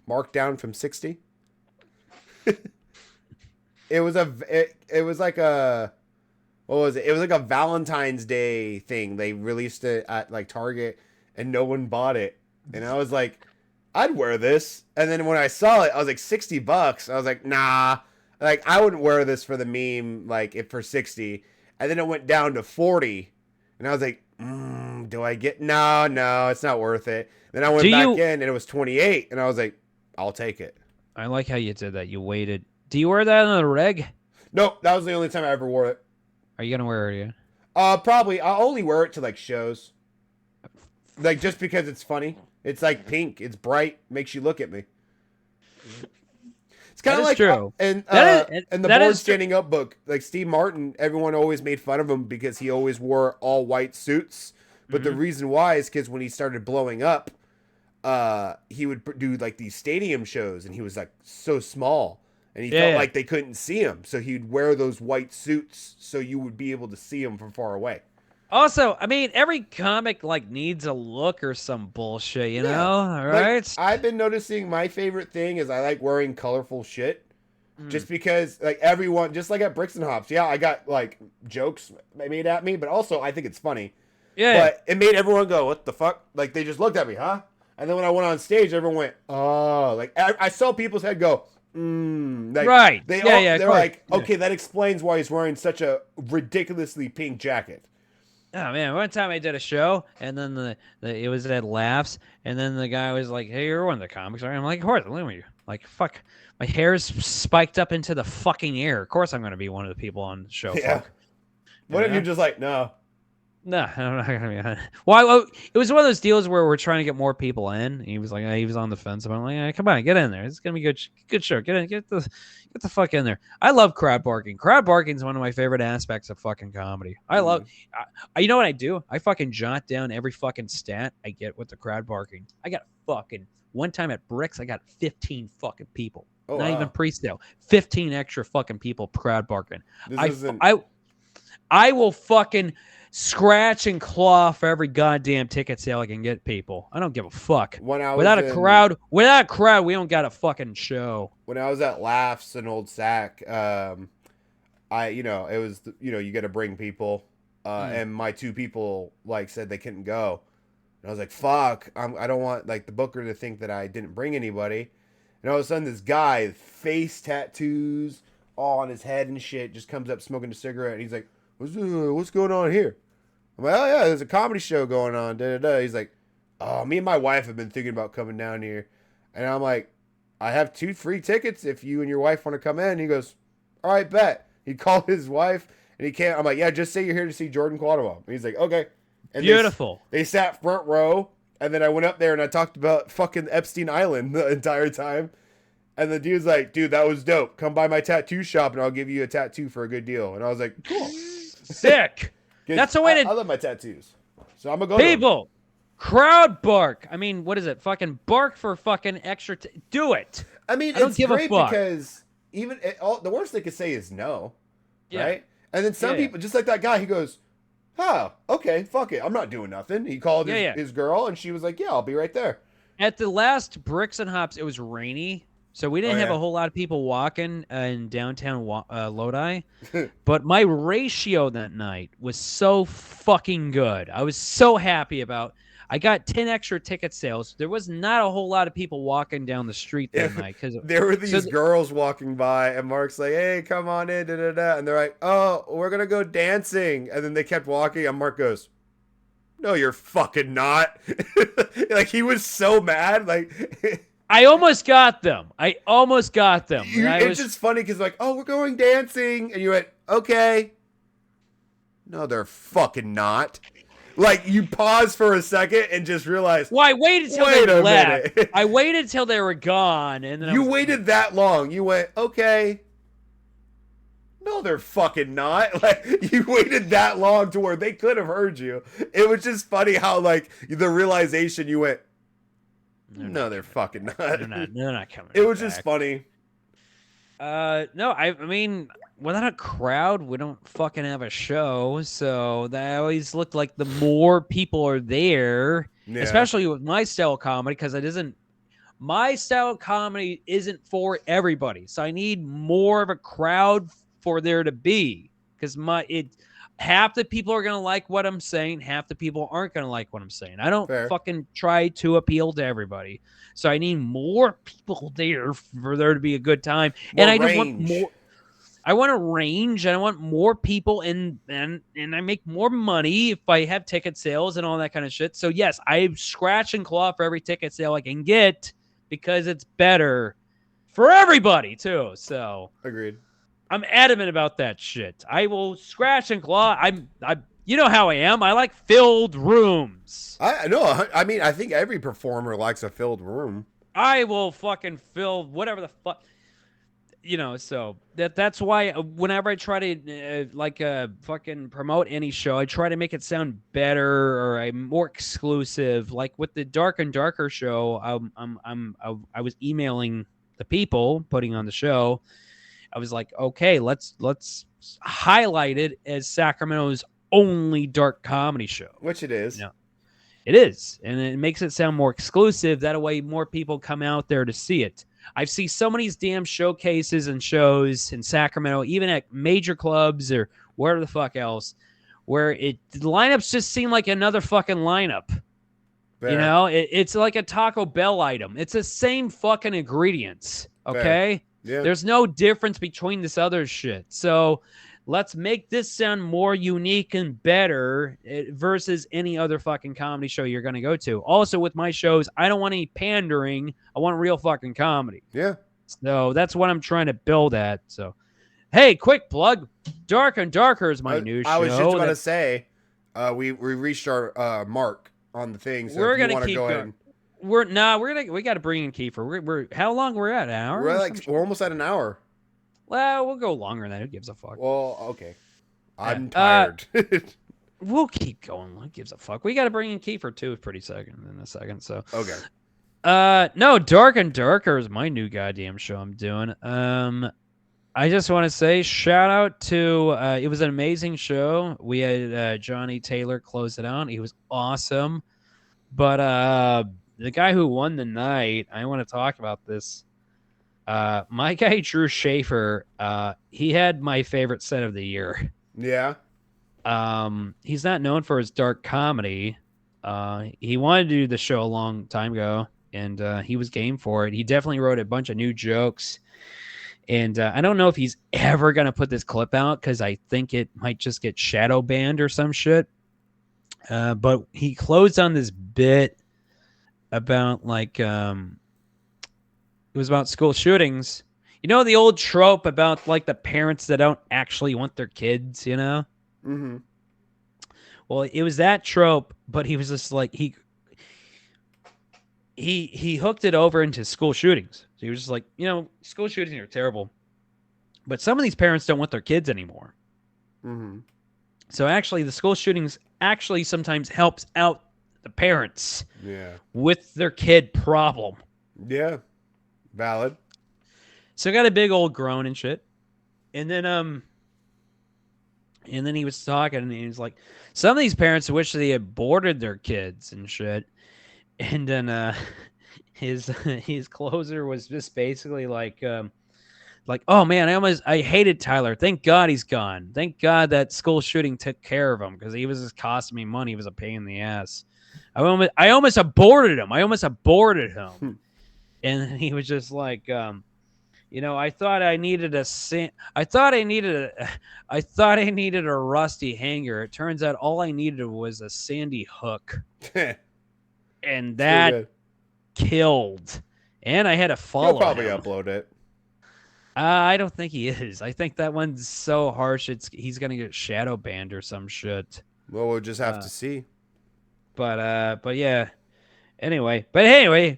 Marked down from 60. It was like a what was it? It was like a Valentine's Day thing. They released it at like Target and no one bought it. And I was like, I'd wear this. And then when I saw it, I was like $60. I was like, nah. Like I wouldn't wear this for the meme like if for 60. And then it went down to 40. And I was like, do I get no, it's not worth it. Then I went back in and it was 28 and I was like, I'll take it. I like how you did that. You waited. Do you wear that on the reg? No, that was the only time I ever wore it. Are you gonna wear it again? Probably. I'll only wear it to like shows. Like just because it's funny. It's like pink. It's bright. Makes you look at me. It's kind of like true. And the Board Standing Up book. Like Steve Martin, everyone always made fun of him because he always wore all white suits. But the reason why is because when he started blowing up, he would do like these stadium shows, and he was like so small. And he felt like they couldn't see him. So he'd wear those white suits so you would be able to see him from far away. Also, I mean, every comic like needs a look or some bullshit, you know? All right. Like, I've been noticing my favorite thing is I like wearing colorful shit. Just because like everyone, just like at Bricks and Hops. Yeah, I got like jokes made at me, but also I think it's funny. Yeah. But it made everyone go, "What the fuck?" Like they just looked at me, huh? And then when I went on stage, everyone went, "Oh!" Like I saw people's head go, Like Right. they Yeah, all yeah, of they're course. like, Yeah. "Okay, that explains why he's wearing such a ridiculously pink jacket." Oh man, one time I did a show, and then it was at Laughs, and then the guy was like, "Hey, you're one of the comics, right?" I'm like, "Of course, look at you." Like, fuck, my hair's spiked up into the fucking air. Of course, I'm gonna be one of the people on the show. Yeah. Fuck. What if you're just like, no? No, I'm not gonna be on it. Well, it was one of those deals where we're trying to get more people in. And he was like, he was on the fence. I'm like, come on, get in there. It's gonna be good show. Get in, get the fuck in there. I love crowd barking. Crowd barking is one of my favorite aspects of fucking comedy. I love. You know what I do? I fucking jot down every fucking stat I get with the crowd barking. I got fucking one time at Bricks, I got 15 fucking people. Oh, Not wow. even pre-sale. 15 extra fucking people crowd barking. This isn't. I will fucking scratch and claw for every goddamn ticket sale I can get people. I don't give a fuck. Without a crowd, we don't got a fucking show. When I was at Laughs in Old Sac, it was, you got to bring people, and my two people like said they couldn't go, and I was like, fuck, I don't want like the booker to think that I didn't bring anybody, and all of a sudden this guy, face tattoos all on his head and shit, just comes up smoking a cigarette, and he's like, what's going on here? I'm like, oh yeah, there's a comedy show going on. Da, da, da. He's like, oh, me and my wife have been thinking about coming down here, and I'm like, I have 2 free tickets if you and your wife want to come in. He goes, all right, bet. He called his wife, and he can't. I'm like, yeah, just say you're here to see Jordan Quattlebaum. He's like, okay. And beautiful. They sat front row, and then I went up there and I talked about fucking Epstein Island the entire time. And the dude's like, dude, that was dope. Come by my tattoo shop, and I'll give you a tattoo for a good deal. And I was like, cool. Sick. That's the way I love my tattoos. So I'm going to go people. Crowd bark. I mean, what is it? Fucking bark for fucking extra. Do it. I mean, don't it's give great a fuck. because even the worst they could say is no, Yeah. right? And then some people, just like that guy, he goes, "Oh, okay, fuck it, I'm not doing nothing." He called his girl, and she was like, "Yeah, I'll be right there." At the last Bricks and Hops, it was rainy, so we didn't have a whole lot of people walking in downtown Lodi. But my ratio that night was so fucking good. I was so happy about. I got 10 extra ticket sales. There was not a whole lot of people walking down the street that night because there were these girls walking by, and Mark's like, "Hey, come on in," da, da, da. And they're like, "Oh, we're gonna go dancing," and then they kept walking, and Mark goes, "No, you're fucking not." Like he was so mad, like. I almost got them. It's just funny because like, "Oh, we're going dancing," and you went, "Okay." No, they're fucking not. Like you pause for a second and just realize. Well, I waited till they left. I waited till they were gone, and then you waited that long. You went, okay. No, they're fucking not. Like you waited that long to where they could have heard you. It was just funny how like the realization you went. No, they're fucking not. They're not coming. It was just funny. No, I mean, without a crowd, we don't fucking have a show. So that always looked like the more people are there, especially with my style of comedy, because my style of comedy isn't for everybody. So I need more of a crowd for there to be, because half the people are going to like what I'm saying. Half the people aren't going to like what I'm saying. I don't fucking try to appeal to everybody. So I need more people there for there to be a good time. And I just want more. I want a range, and I want more people, and I make more money if I have ticket sales and all that kind of shit. So yes, I scratch and claw for every ticket sale I can get because it's better for everybody too. So agreed. I'm adamant about that shit. I will scratch and claw. You know how I am. I like filled rooms. I know. I mean, I think every performer likes a filled room. I will fucking fill whatever the fuck. So that's why whenever I try to fucking promote any show, I try to make it sound better or more exclusive. Like with the Dark and Darker show, I was emailing the people putting on the show. I was like, okay, let's highlight it as Sacramento's only dark comedy show, which it is. Yeah, it is, and it makes it sound more exclusive. That way, more people come out there to see it. I've seen so many damn showcases and shows in Sacramento, even at major clubs or wherever the fuck else, where the lineups just seem like another fucking lineup. Fair. You know, it's like a Taco Bell item. It's the same fucking ingredients. Okay. Yeah. There's no difference between this other shit. So let's make this sound more unique and better versus any other fucking comedy show you're going to go to. Also, with my shows, I don't want any pandering. I want real fucking comedy. Yeah. So that's what I'm trying to build at. So, hey, quick plug. Dark and Darker is my new show. I was just about to say, we reached our mark on the thing. So we're if you gonna want to keep go going. ahead. We got to bring in Kiefer. We're how long we're at? An hour? We're almost at an hour. Well, we'll go longer than that. Who gives a fuck? Well, okay. I'm tired. We'll keep going. Who gives a fuck? We got to bring in Kiefer too in a second. So okay. No, Dark and Darker is my new goddamn show I'm doing. I just want to say shout out to it was an amazing show. We had Johnny Taylor close it out. He was awesome. But the guy who won the night, I want to talk about this. My guy Drew Schaefer, he had my favorite set of the year. Yeah. He's not known for his dark comedy. He wanted to do the show a long time ago, and he was game for it. He definitely wrote a bunch of new jokes. And I don't know if he's ever going to put this clip out because I think it might just get shadow banned or some shit. But he closed on this bit about it was about school shootings. You know, the old trope about like the parents that don't actually want their kids, you know? Mm-hmm. Well, it was that trope, but he was just like, he hooked it over into school shootings. So he was just like, you know, school shootings are terrible, but some of these parents don't want their kids anymore. Mm-hmm. So actually, the school shootings actually sometimes helps out the parents with their kid problem. Yeah. Valid. So I got a big old groan and shit. And then he was talking and he was like, some of these parents wish they aborted their kids and shit. And then his closer was just basically like, oh man, I hated Tyler. Thank God he's gone. Thank God that school shooting took care of him because he was just costing me money. He was a pain in the ass. I almost aborted him. And he was just like, you know, I thought I needed a rusty hanger. It turns out all I needed was a sandy hook. And that killed. And I had to follow He'll probably him. upload it. I don't think he is. I think that one's so harsh. He's gonna get shadow banned or some shit. Well, we'll just have to see. But yeah. Anyway,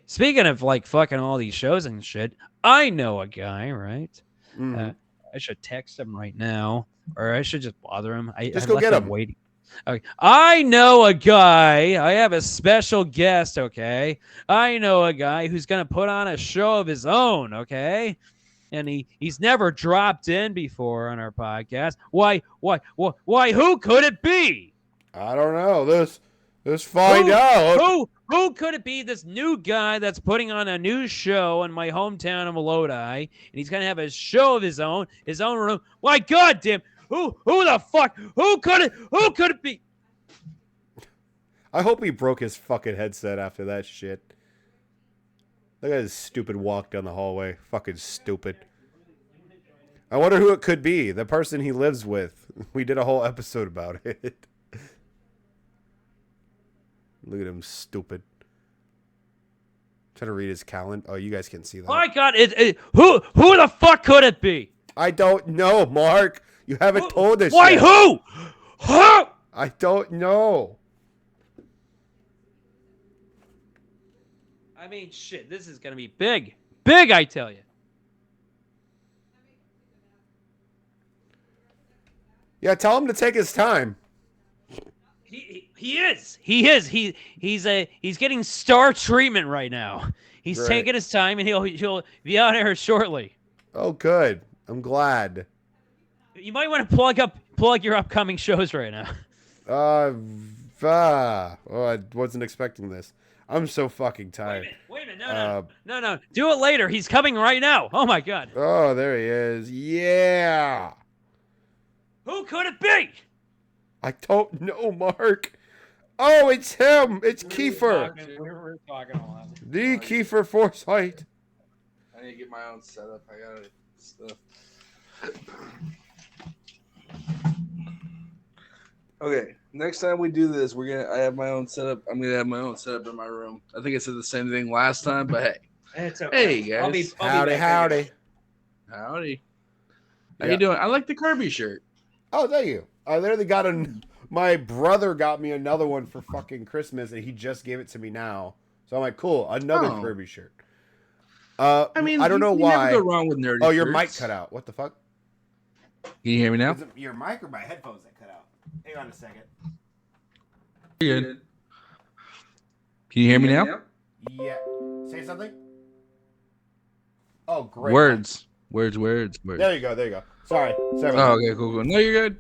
speaking of like fucking all these shows and shit, I know a guy, right? Mm-hmm. I should text him right now, or I should just bother him. Just go get him. Waiting. Okay. I know a guy. I have a special guest. Okay. I know a guy who's gonna put on a show of his own. Okay. And he's never dropped in before on our podcast. Why? Who could it be? I don't know. Let's find out. Who could it be? This new guy that's putting on a new show in my hometown of Lodi, and he's gonna have a show of his own room. Why, goddamn! Who the fuck? Who could it be? I hope he broke his fucking headset after that shit. Look at his stupid walk down the hallway. Fucking stupid. I wonder who it could be. The person he lives with. We did a whole episode about it. Look at him, stupid. Trying to read his calendar. Oh, you guys can't see that. My God, who the fuck could it be? I don't know, Mark. You haven't told us. Why? Yet. Who? I don't know. I mean, shit, this is gonna be big. Big, I tell you. Yeah, tell him to take his time. He is. He's getting star treatment right now. He's taking his time, and he'll be out here shortly. Oh, good. I'm glad. You might want to plug your upcoming shows right now. Oh, I wasn't expecting this. I'm so fucking tired. Wait a minute. No. Do it later. He's coming right now. Oh my God. Oh, there he is. Yeah. Who could it be? I don't know, Mark. Oh, it's him. It's Kiefer. We were talking a lot. The Kiefer Forsythe. I need to get my own setup. I got stuff. Okay, next time we do this, I have my own setup. I'm gonna have my own setup in my room. I think I said the same thing last time, but hey. It's okay. Hey guys. Howdy. Howdy. How Yeah. you doing? I like the Kirby shirt. Oh, thank you. I literally my brother got me another one for fucking Christmas, and he just gave it to me now. So I'm like, cool, another Kirby shirt. I don't know why. Never go wrong with nerdy your shirts. mic cut out. What the fuck? Can you hear me now? Is it your mic or my headphones that cut out? Hang on a second. You're good. Can you hear me now? Yeah. Say something. Oh, great. Words. There you go. Sorry. Oh, okay, cool. No, you're good.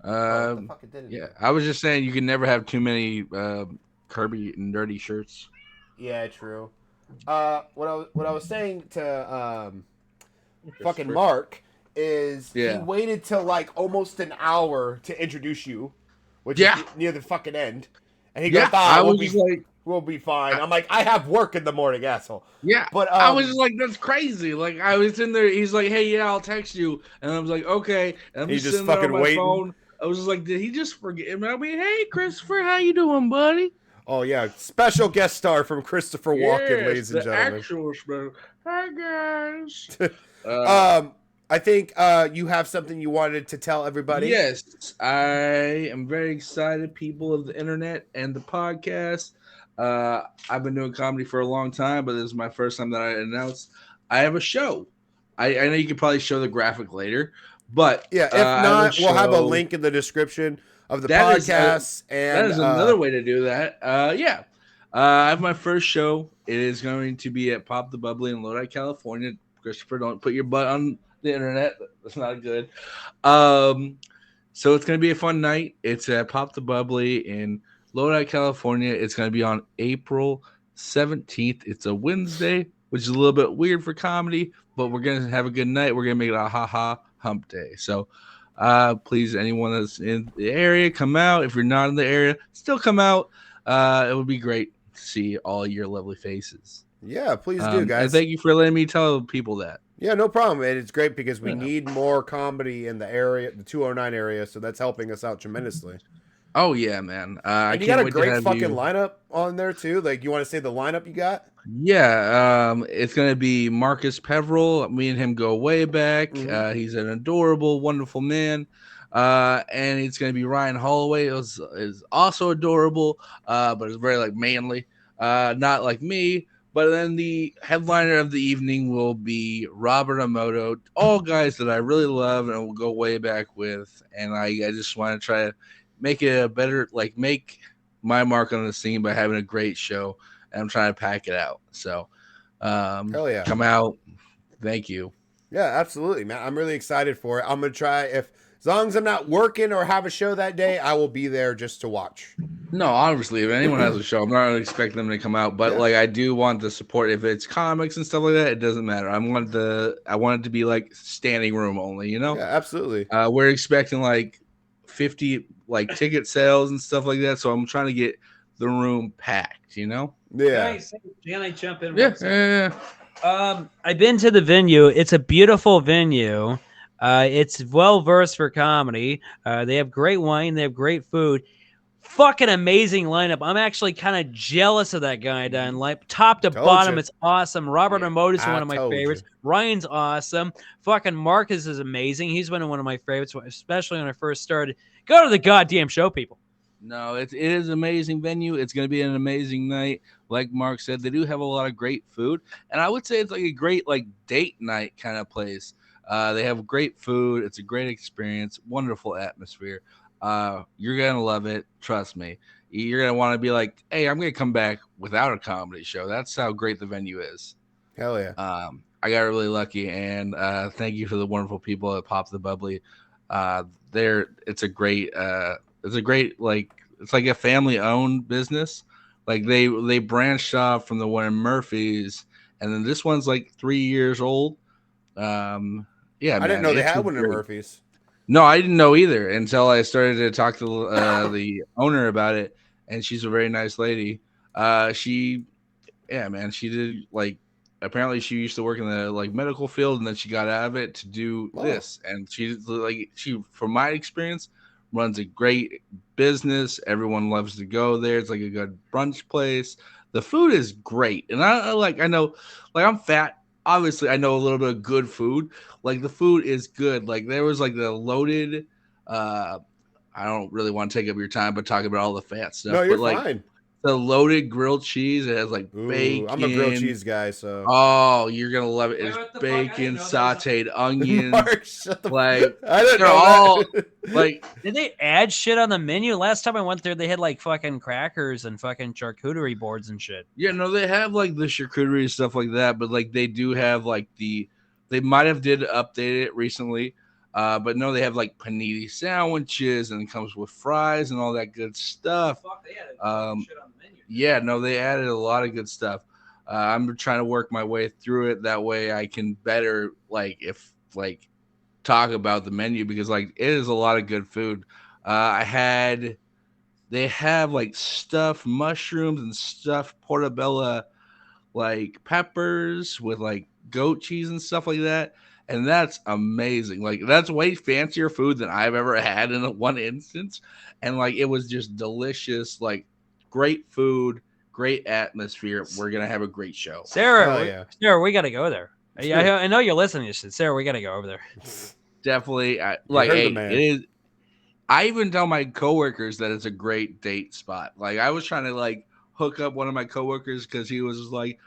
What the fuck it did? Yeah, I was just saying you can never have too many Kirby nerdy shirts. Yeah, true. What I was saying to fucking Mark is he waited till like almost an hour to introduce you, which is near the fucking end, and he goes, we'll be fine. I'm like, I have work in the morning, asshole. Yeah, but I was just like, that's crazy. Like I was in there, he's like, hey, yeah, I'll text you, and I was like, okay, and I'm just sitting there on my waiting. phone. I was just like, did he just forget? I mean, hey, Christopher, how you doing, buddy? Oh yeah, special guest star from Christopher Walken, ladies and gentlemen. Actual special. Hi guys. I think you have something you wanted to tell everybody. Yes, I am very excited, people of the internet and the podcast. I've been doing comedy for a long time, but this is my first time that I announced I have a show. I know you could probably show the graphic later, but yeah, if not, we'll have a link in the description of the podcast. That is another way to do that. I have my first show. It is going to be at Pop the Bubbly in Lodi, California. Christopher, don't put your butt on the internet. That's not good. So it's going to be a fun night. It's at Pop the Bubbly in Lodi, California. It's going to be on April 17th. It's a Wednesday, which is a little bit weird for comedy, but we're going to have a good night. We're going to make it a ha-ha hump day. So please, anyone that's in the area, come out. If you're not in the area, still come out. It would be great to see all your lovely faces. Yeah, please do, guys. And thank you for letting me tell people that. Yeah, no problem. And it's great because we need more comedy in the area, the 209 area, so that's helping us out tremendously. Oh, yeah, man. And you got a great fucking lineup on there, too. Like, you want to say the lineup you got? Yeah, it's going to be Marcus Peveril. Me and him go way back. Mm-hmm. He's an adorable, wonderful man. And it's going to be Ryan Holloway. Is also adorable, but it's very, like, manly. Not like me. But then the headliner of the evening will be Robert Emoto, all guys that I really love and will go way back with. And I just want to try to make it a better, like, make my mark on the scene by having a great show. And I'm trying to pack it out. So, hell yeah, come out. Thank you. Yeah, absolutely, man. I'm really excited for it. I'm going to try, as long as I'm not working or have a show that day, I will be there just to watch. No, obviously, if anyone has a show, I'm not really expecting them to come out, but like I do want the support. If it's comics and stuff like that, it doesn't matter. I want it to be like standing room only, you know? Yeah, absolutely. We're expecting like 50 like ticket sales and stuff like that, so I'm trying to get the room packed, you know? Yeah. Can I jump in? Yeah. I've been to the venue. It's a beautiful venue. It's well versed for comedy. They have great wine. They have great food. Fucking amazing lineup. I'm actually kind of jealous of that guy down like top to bottom. It's awesome. Robert Emoto is one of my favorites. Ryan's awesome. Fucking Marcus is amazing. He's one of my favorites, especially when I first started. Go to the goddamn show, people. No, it is an amazing venue. It's going to be an amazing night. Like Mark said, they do have a lot of great food, and I would say it's like a great like date night kind of place. They have great food. It's a great experience. Wonderful atmosphere. You're going to love it. Trust me. You're going to want to be like, hey, I'm going to come back without a comedy show. That's how great the venue is. Hell yeah. I got really lucky, and thank you for the wonderful people at Pop the Bubbly. It's a great like it's like a family owned business. Like they branched off from the one in Murphy's, and then this one's like 3 years old. Yeah, I didn't know they had one in Murphy's. No, I didn't know either until I started to talk to the owner about it, and she's a very nice lady. Yeah, man, she did like apparently she used to work in the like medical field, and then she got out of it to do Wow. this, and she from my experience runs a great business. Everyone loves to go there. It's like a good brunch place. The food is great, and I know like I'm fat. Obviously, I know a little bit of good food. Like the food is good. Like there was like the loaded. uh I don't really want to take up your time, but talk about all the fat stuff. No, you're But like fine. the loaded grilled cheese, it has like Ooh, I'm a grilled bacon. cheese guy, so. Oh, you're gonna love it. Wait, It's what the fuck? I didn't bacon, know there was sauteed onions. Mark, shut the. Like I didn't they're know all that. like Did they add shit on the menu? Last time I went there, they had like fucking crackers and fucking charcuterie boards and shit. yeah, no, they have like the charcuterie and stuff like that, but like they do have like they might have did update it recently. But no, they have like panini sandwiches and it comes with fries and all that good stuff. Fuck, they added shit on the menu. Yeah, no, they added a lot of good stuff. I'm trying to work my way through it that way I can better talk about the menu because like it is a lot of good food. They have like stuffed mushrooms and stuffed portobello like peppers with like goat cheese and stuff like that. And that's amazing. Like that's way fancier food than I've ever had in one instance. And like it was just delicious, like great food, great atmosphere. We're gonna have a great show. Sarah, we gotta go there. Sure. I know you're listening to this shit. Sarah, we gotta go over there. Definitely, heard the man. it is. I even tell my coworkers that it's a great date spot. Like I was trying to like hook up one of my coworkers because he was just like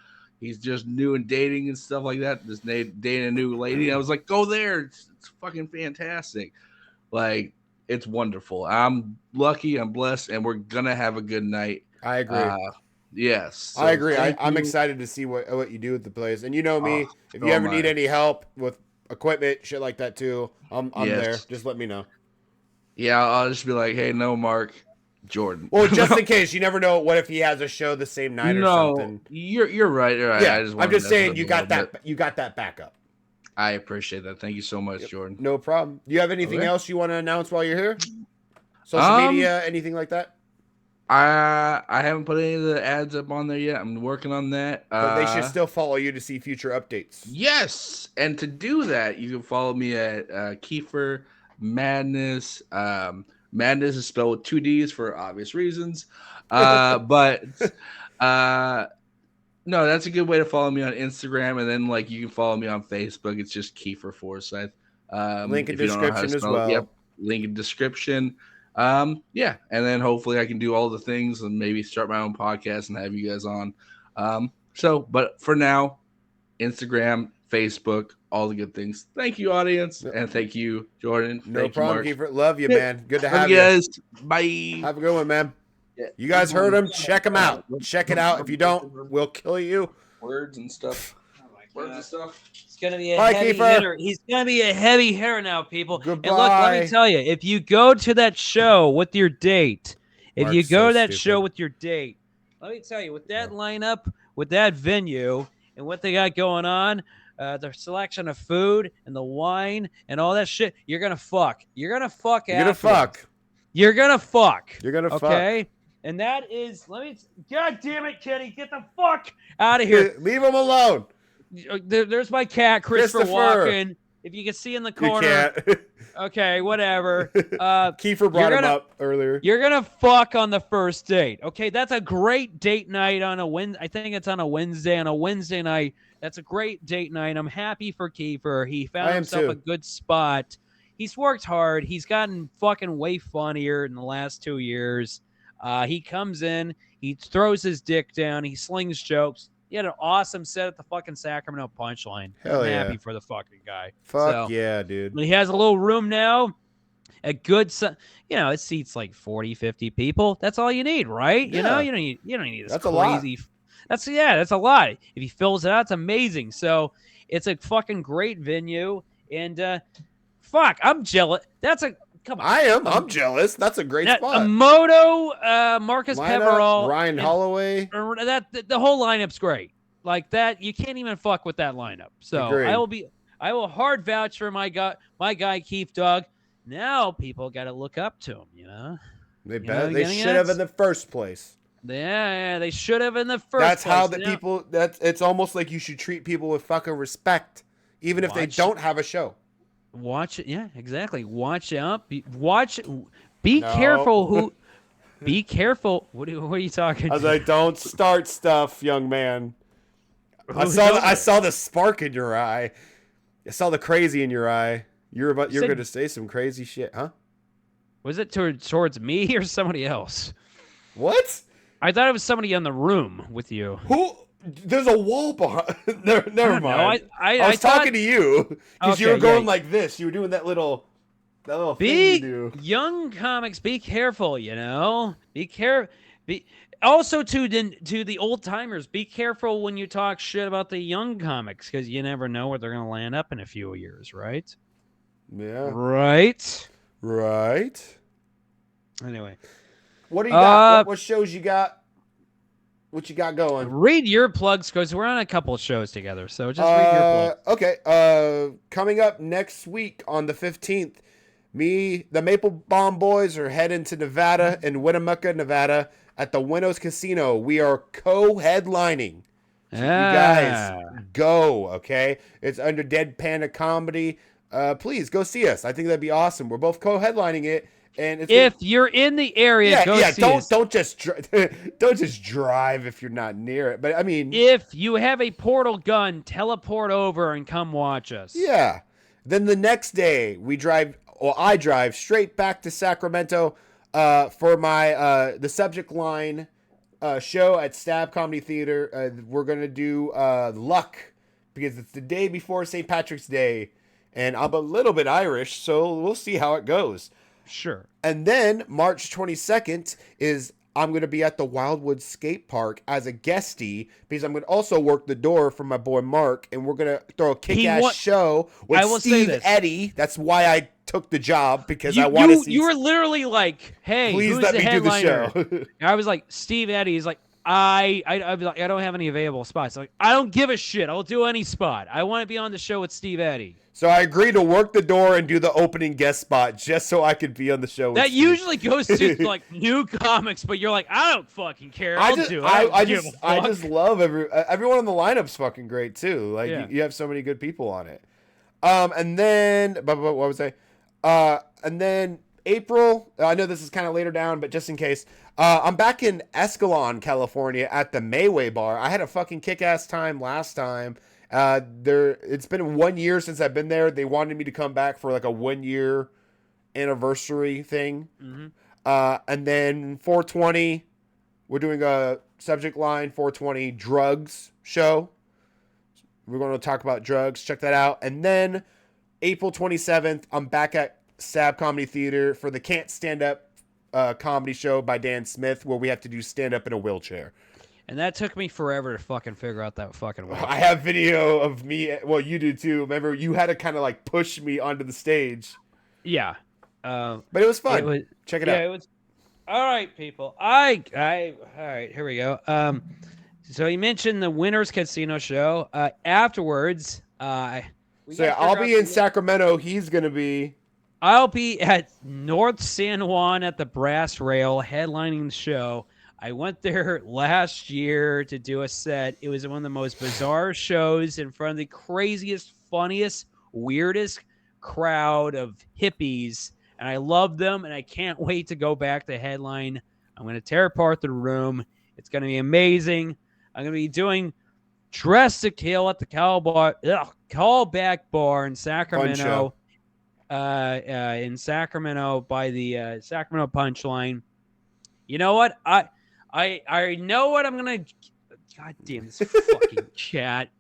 he's just new and dating and stuff like that. Just dating a new lady. I was like, go there. It's fucking fantastic. Like it's wonderful. I'm lucky. I'm blessed, and we're gonna have a good night. I agree. Yes, so I agree. I'm you. excited to see what you do with the place. And you know me, Oh, if so you ever am need I. any help with equipment, shit like that too, I'm Yes. there. Just let me know. Yeah, I'll just be like, hey, no, Mark, Jordan. Well, just in case, you never know. What if he has a show the same night or something? You're right. You're right. Yeah, I'm I'm just saying you got that. that. You got that backup. I appreciate that. Thank you so much, Jordan. No problem. Do you have anything Okay. else you want to announce while you're here? Social media, anything like that? I haven't put any of the ads up on there yet. I'm working on that. But they should still follow you to see future updates. Yes, and to do that, you can follow me at Kiefer Madness. Madness is spelled with 2 D's for obvious reasons. But no, that's a good way to follow me on Instagram, and then like you can follow me on Facebook. It's just Kiefer Forsyth. Link in if you don't know how to description as spell it, well. yep, link in description. Yeah, and then hopefully I can do all the things and maybe start my own podcast and have you guys on. But for now, Instagram, Facebook, all the good things. Thank you, audience, and thank you, Jordan. No thank problem, you, Mark. Kiefer. Love you, man. Good to have Love you. guys. Bye. Have a good one, man. Yeah. You guys heard him. Check him out. Check it out. If you don't, we'll kill you. Words and stuff. Oh my Words God. and stuff. He's gonna be a Bye, heavy Kiefer. hitter. He's gonna be a heavy hitter now, people. Goodbye. And look, let me tell you, if you go to that show with your date, if you Mark's go so to that stupid. show with your date, let me tell you, with that lineup, with that venue, and what they got going on, the selection of food and the wine and all that shit, you're gonna fuck. You're gonna fuck. You're gonna afterwards. fuck. You're gonna fuck. You're gonna fuck. Okay. And that is, God damn it, Kenny, get the fuck out of here. Leave him alone. There's my cat, Christopher Christopher. Walken. If you can see in the You corner, can't. okay, whatever. Kiefer brought him gonna- up earlier. You're gonna fuck on the first date. Okay, that's a great date night on a Wednesday. I think it's on a Wednesday. On a Wednesday night, that's a great date night. I'm happy for Kiefer. He found I am himself too. a good spot. He's worked hard. He's gotten fucking way funnier in the last 2 years. He comes in, he throws his dick down, he slings jokes. He had an awesome set at the fucking Sacramento Punchline. Hell I'm yeah. happy for the fucking guy. Fuck So, yeah, dude. he has a little room now. A good, it seats like 40, 50 people. That's all you need, right? You know, Yeah. you don't need this That's a lot. crazy. That's a lot. If he fills it out, it's amazing. So it's a fucking great venue. And fuck, I'm jealous. Come on. I'm jealous. That's a great That, spot. Moto, Marcus Lineup, Peverall, Ryan and- Holloway. the whole lineup's great. Like that, you can't even fuck with that lineup. So Agreed. I will hard vouch for my guy Keith Doug. Now people got to look up to him, you know? They You know, they getting should have it? in the first place. Yeah, they should have in the first That's place. how the Now, people. That's it's almost like you should treat people with fucking respect, even if they watch, don't have a show. watch it. Yeah, exactly. Watch out. Be No. careful who. Be careful. What are you talking I was to? like, don't start stuff, young man. Who's over I there? saw the spark in your eye. I saw the crazy in your eye. You're said- going to say some crazy shit, huh? Was it towards me or somebody else? What? I thought it was somebody in the room with you. Who? There's a wall behind. Never don't know. mind. I was thought- talking to you because you Okay, were going yeah. like this. You were doing that little thing Big you do. young comics, be careful. You know, be careful. Also to the old timers, be careful when you talk shit about the young comics because you never know where they're gonna land up in a few years, right? Yeah. Right. Right. Anyway, What do you got? What shows you got? What you got going? read your plugs because we're on a couple of shows together. So just read your plugs. Okay. Coming up next week on the 15th, me, the Maple-Baum boys are heading to Nevada in Winnemucca, Nevada at the Winnows Casino. We are co-headlining. So you guys go, okay? It's under Dead Panda Comedy. Please go see us. I think that'd be awesome. We're both co-headlining it. And if you're in the area, go see us. Don't just drive if you're not near it. But I mean, if you have a portal gun, teleport over and come watch us. Yeah. Then the next day I drive straight back to Sacramento for my the Subject Line show at Stab Comedy Theater. We're gonna do Luck because it's the day before St. Patrick's Day, and I'm a little bit Irish, so we'll see how it goes. Sure. And then March 22nd is I'm going to be at the Wildwood Skate Park as a guestie because I'm going to also work the door for my boy Mark, and we're going to throw a kick-ass show with Steve Eddy. That's why I took the job because I want to see. You were literally like, "Hey, please who's let the me headliner?" do the show. I was like, "Steve Eddy." He's like, I don't have any available spots. I'm like, I don't give a shit. I'll do any spot. I want to be on the show with Steve Eddy. So I agreed to work the door and do the opening guest spot just so I could be on the show. That usually goes to like new comics, but you're like, I don't fucking care. I'll do it. I just love everyone on the lineup's fucking great too. Like you have so many good people on it. And then what was I? And then April. I know this is kind of later down, but just in case, I'm back in Escalon, California, at the Mayway Bar. I had a fucking kick-ass time last time. It's been 1 year since I've been there. They wanted me to come back for like a 1 year anniversary thing. Mm-hmm. And then 420, we're doing a Subject Line 420 drugs show. We're going to talk about drugs. Check that out. And then April 27th, I'm back at Stab Comedy Theater for the Can't Stand Up comedy show by Dan Smith, where we have to do stand up in a wheelchair. And that took me forever to fucking figure out that fucking way. I have video of me. Well, you do too. Remember, you had to kind of like push me onto the stage. Yeah. But it was fun. Check it out. It was. All right, people. All right, here we go. So you mentioned the Winners Casino show. Afterwards, I'll be in Sacramento. He's going to be. I'll be at North San Juan at the Brass Rail headlining the show. I went there last year to do a set. It was one of the most bizarre shows in front of the craziest, funniest, weirdest crowd of hippies. And I love them, and I can't wait to go back to headline. I'm going to tear apart the room. It's going to be amazing. I'm going to be doing Dress to Kill at the Callback Bar in Sacramento. In Sacramento by the Sacramento Punchline. You know what? I know what I'm gonna. God damn this fucking chat!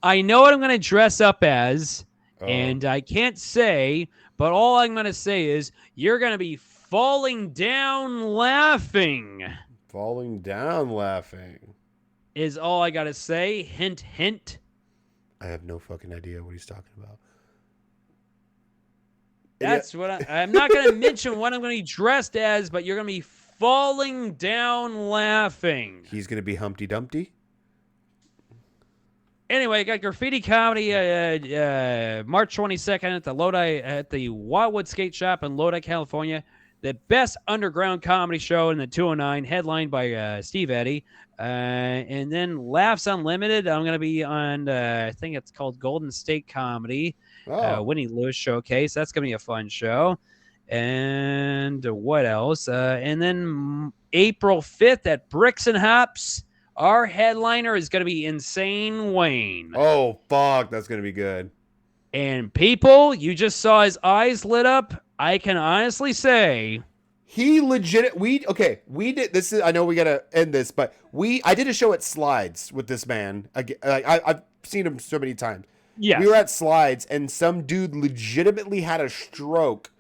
I know what I'm gonna dress up as, and I can't say. But all I'm gonna say is you're gonna be falling down laughing. Falling down laughing is all I gotta say. Hint, hint. I have no fucking idea what he's talking about. That's what I'm not going to mention what I'm going to be dressed as, but you're going to be falling down laughing. He's going to be Humpty Dumpty? Anyway, I got Graffiti Comedy March 22nd at the Wildwood Skate Shop in Lodi, California. The best underground comedy show in the 209, headlined by Steve Eddy. And then Laughs Unlimited, I'm going to be on, I think it's called Golden State Comedy, Winnie Lewis Showcase. That's going to be a fun show. And what else? And then April 5th at Bricks and Hops. Our headliner is going to be Insane Wayne. Oh, fuck. That's going to be good. And people, you just saw his eyes lit up. I can honestly say he legit. We did this. I know we got to end this, but I did a show at Slides with this man. I've seen him so many times. Yeah. We were at Slides and some dude legitimately had a stroke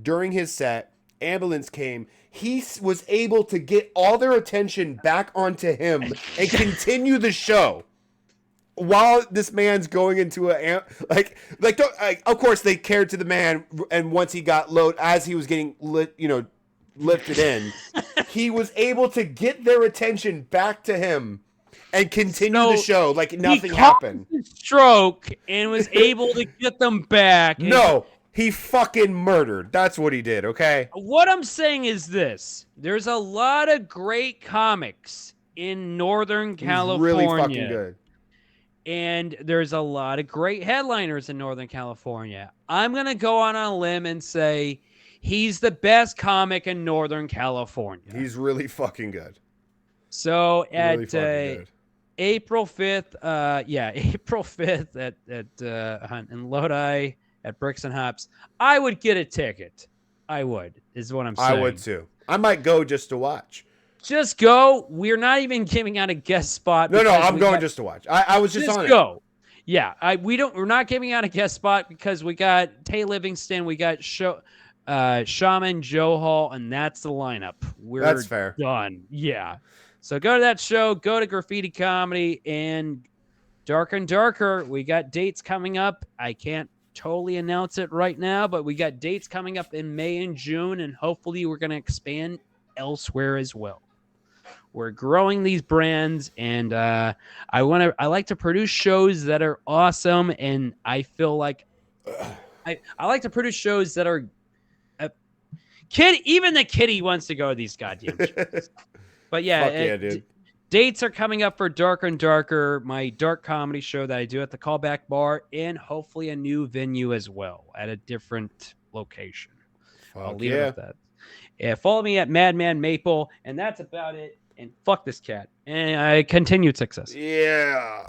during his set. Ambulance came. He was able to get all their attention back onto him and continue the show while this man's going into of course they cared to the man, and once he got as he was getting lifted in, he was able to get their attention back to him and continue the show like nothing happened. He stroke and was able to get them back. No. He fucking murdered. That's what he did, okay? What I'm saying is this. There's a lot of great comics in Northern California. Really fucking good. And there's a lot of great headliners in Northern California. I'm going to go on a limb and say he's the best comic in Northern California. He's really fucking good. So at good. April 5th, April 5th in Lodi, at Bricks and Hops, I would get a ticket. I would, is what I'm saying. I would too. I might go just to watch. Just go. We're not even giving out a guest spot. No, I'm going just to watch. I was just on go. It. Yeah, we're not giving out a guest spot because we got Tay Livingston, we got Shaman, Joe Hall, and that's the lineup. That's fair. Done. Yeah. So go to that show, go to Graffiti Comedy, and Darker and Darker. We got dates coming up. I can't totally announce it right now, but we got dates coming up in May and June, and hopefully we're going to expand elsewhere as well. We're growing these brands, and I like to produce shows that are awesome, and I feel like I like to produce shows that are even the kitty wants to go to these goddamn shows. But yeah, dude. Dates are coming up for Darker and Darker, my dark comedy show that I do at the Callback Bar, and hopefully a new venue as well at a different location. I'll leave it at that. Yeah, follow me at Madman Maple, and that's about it. And fuck this cat. And continued success. Yeah.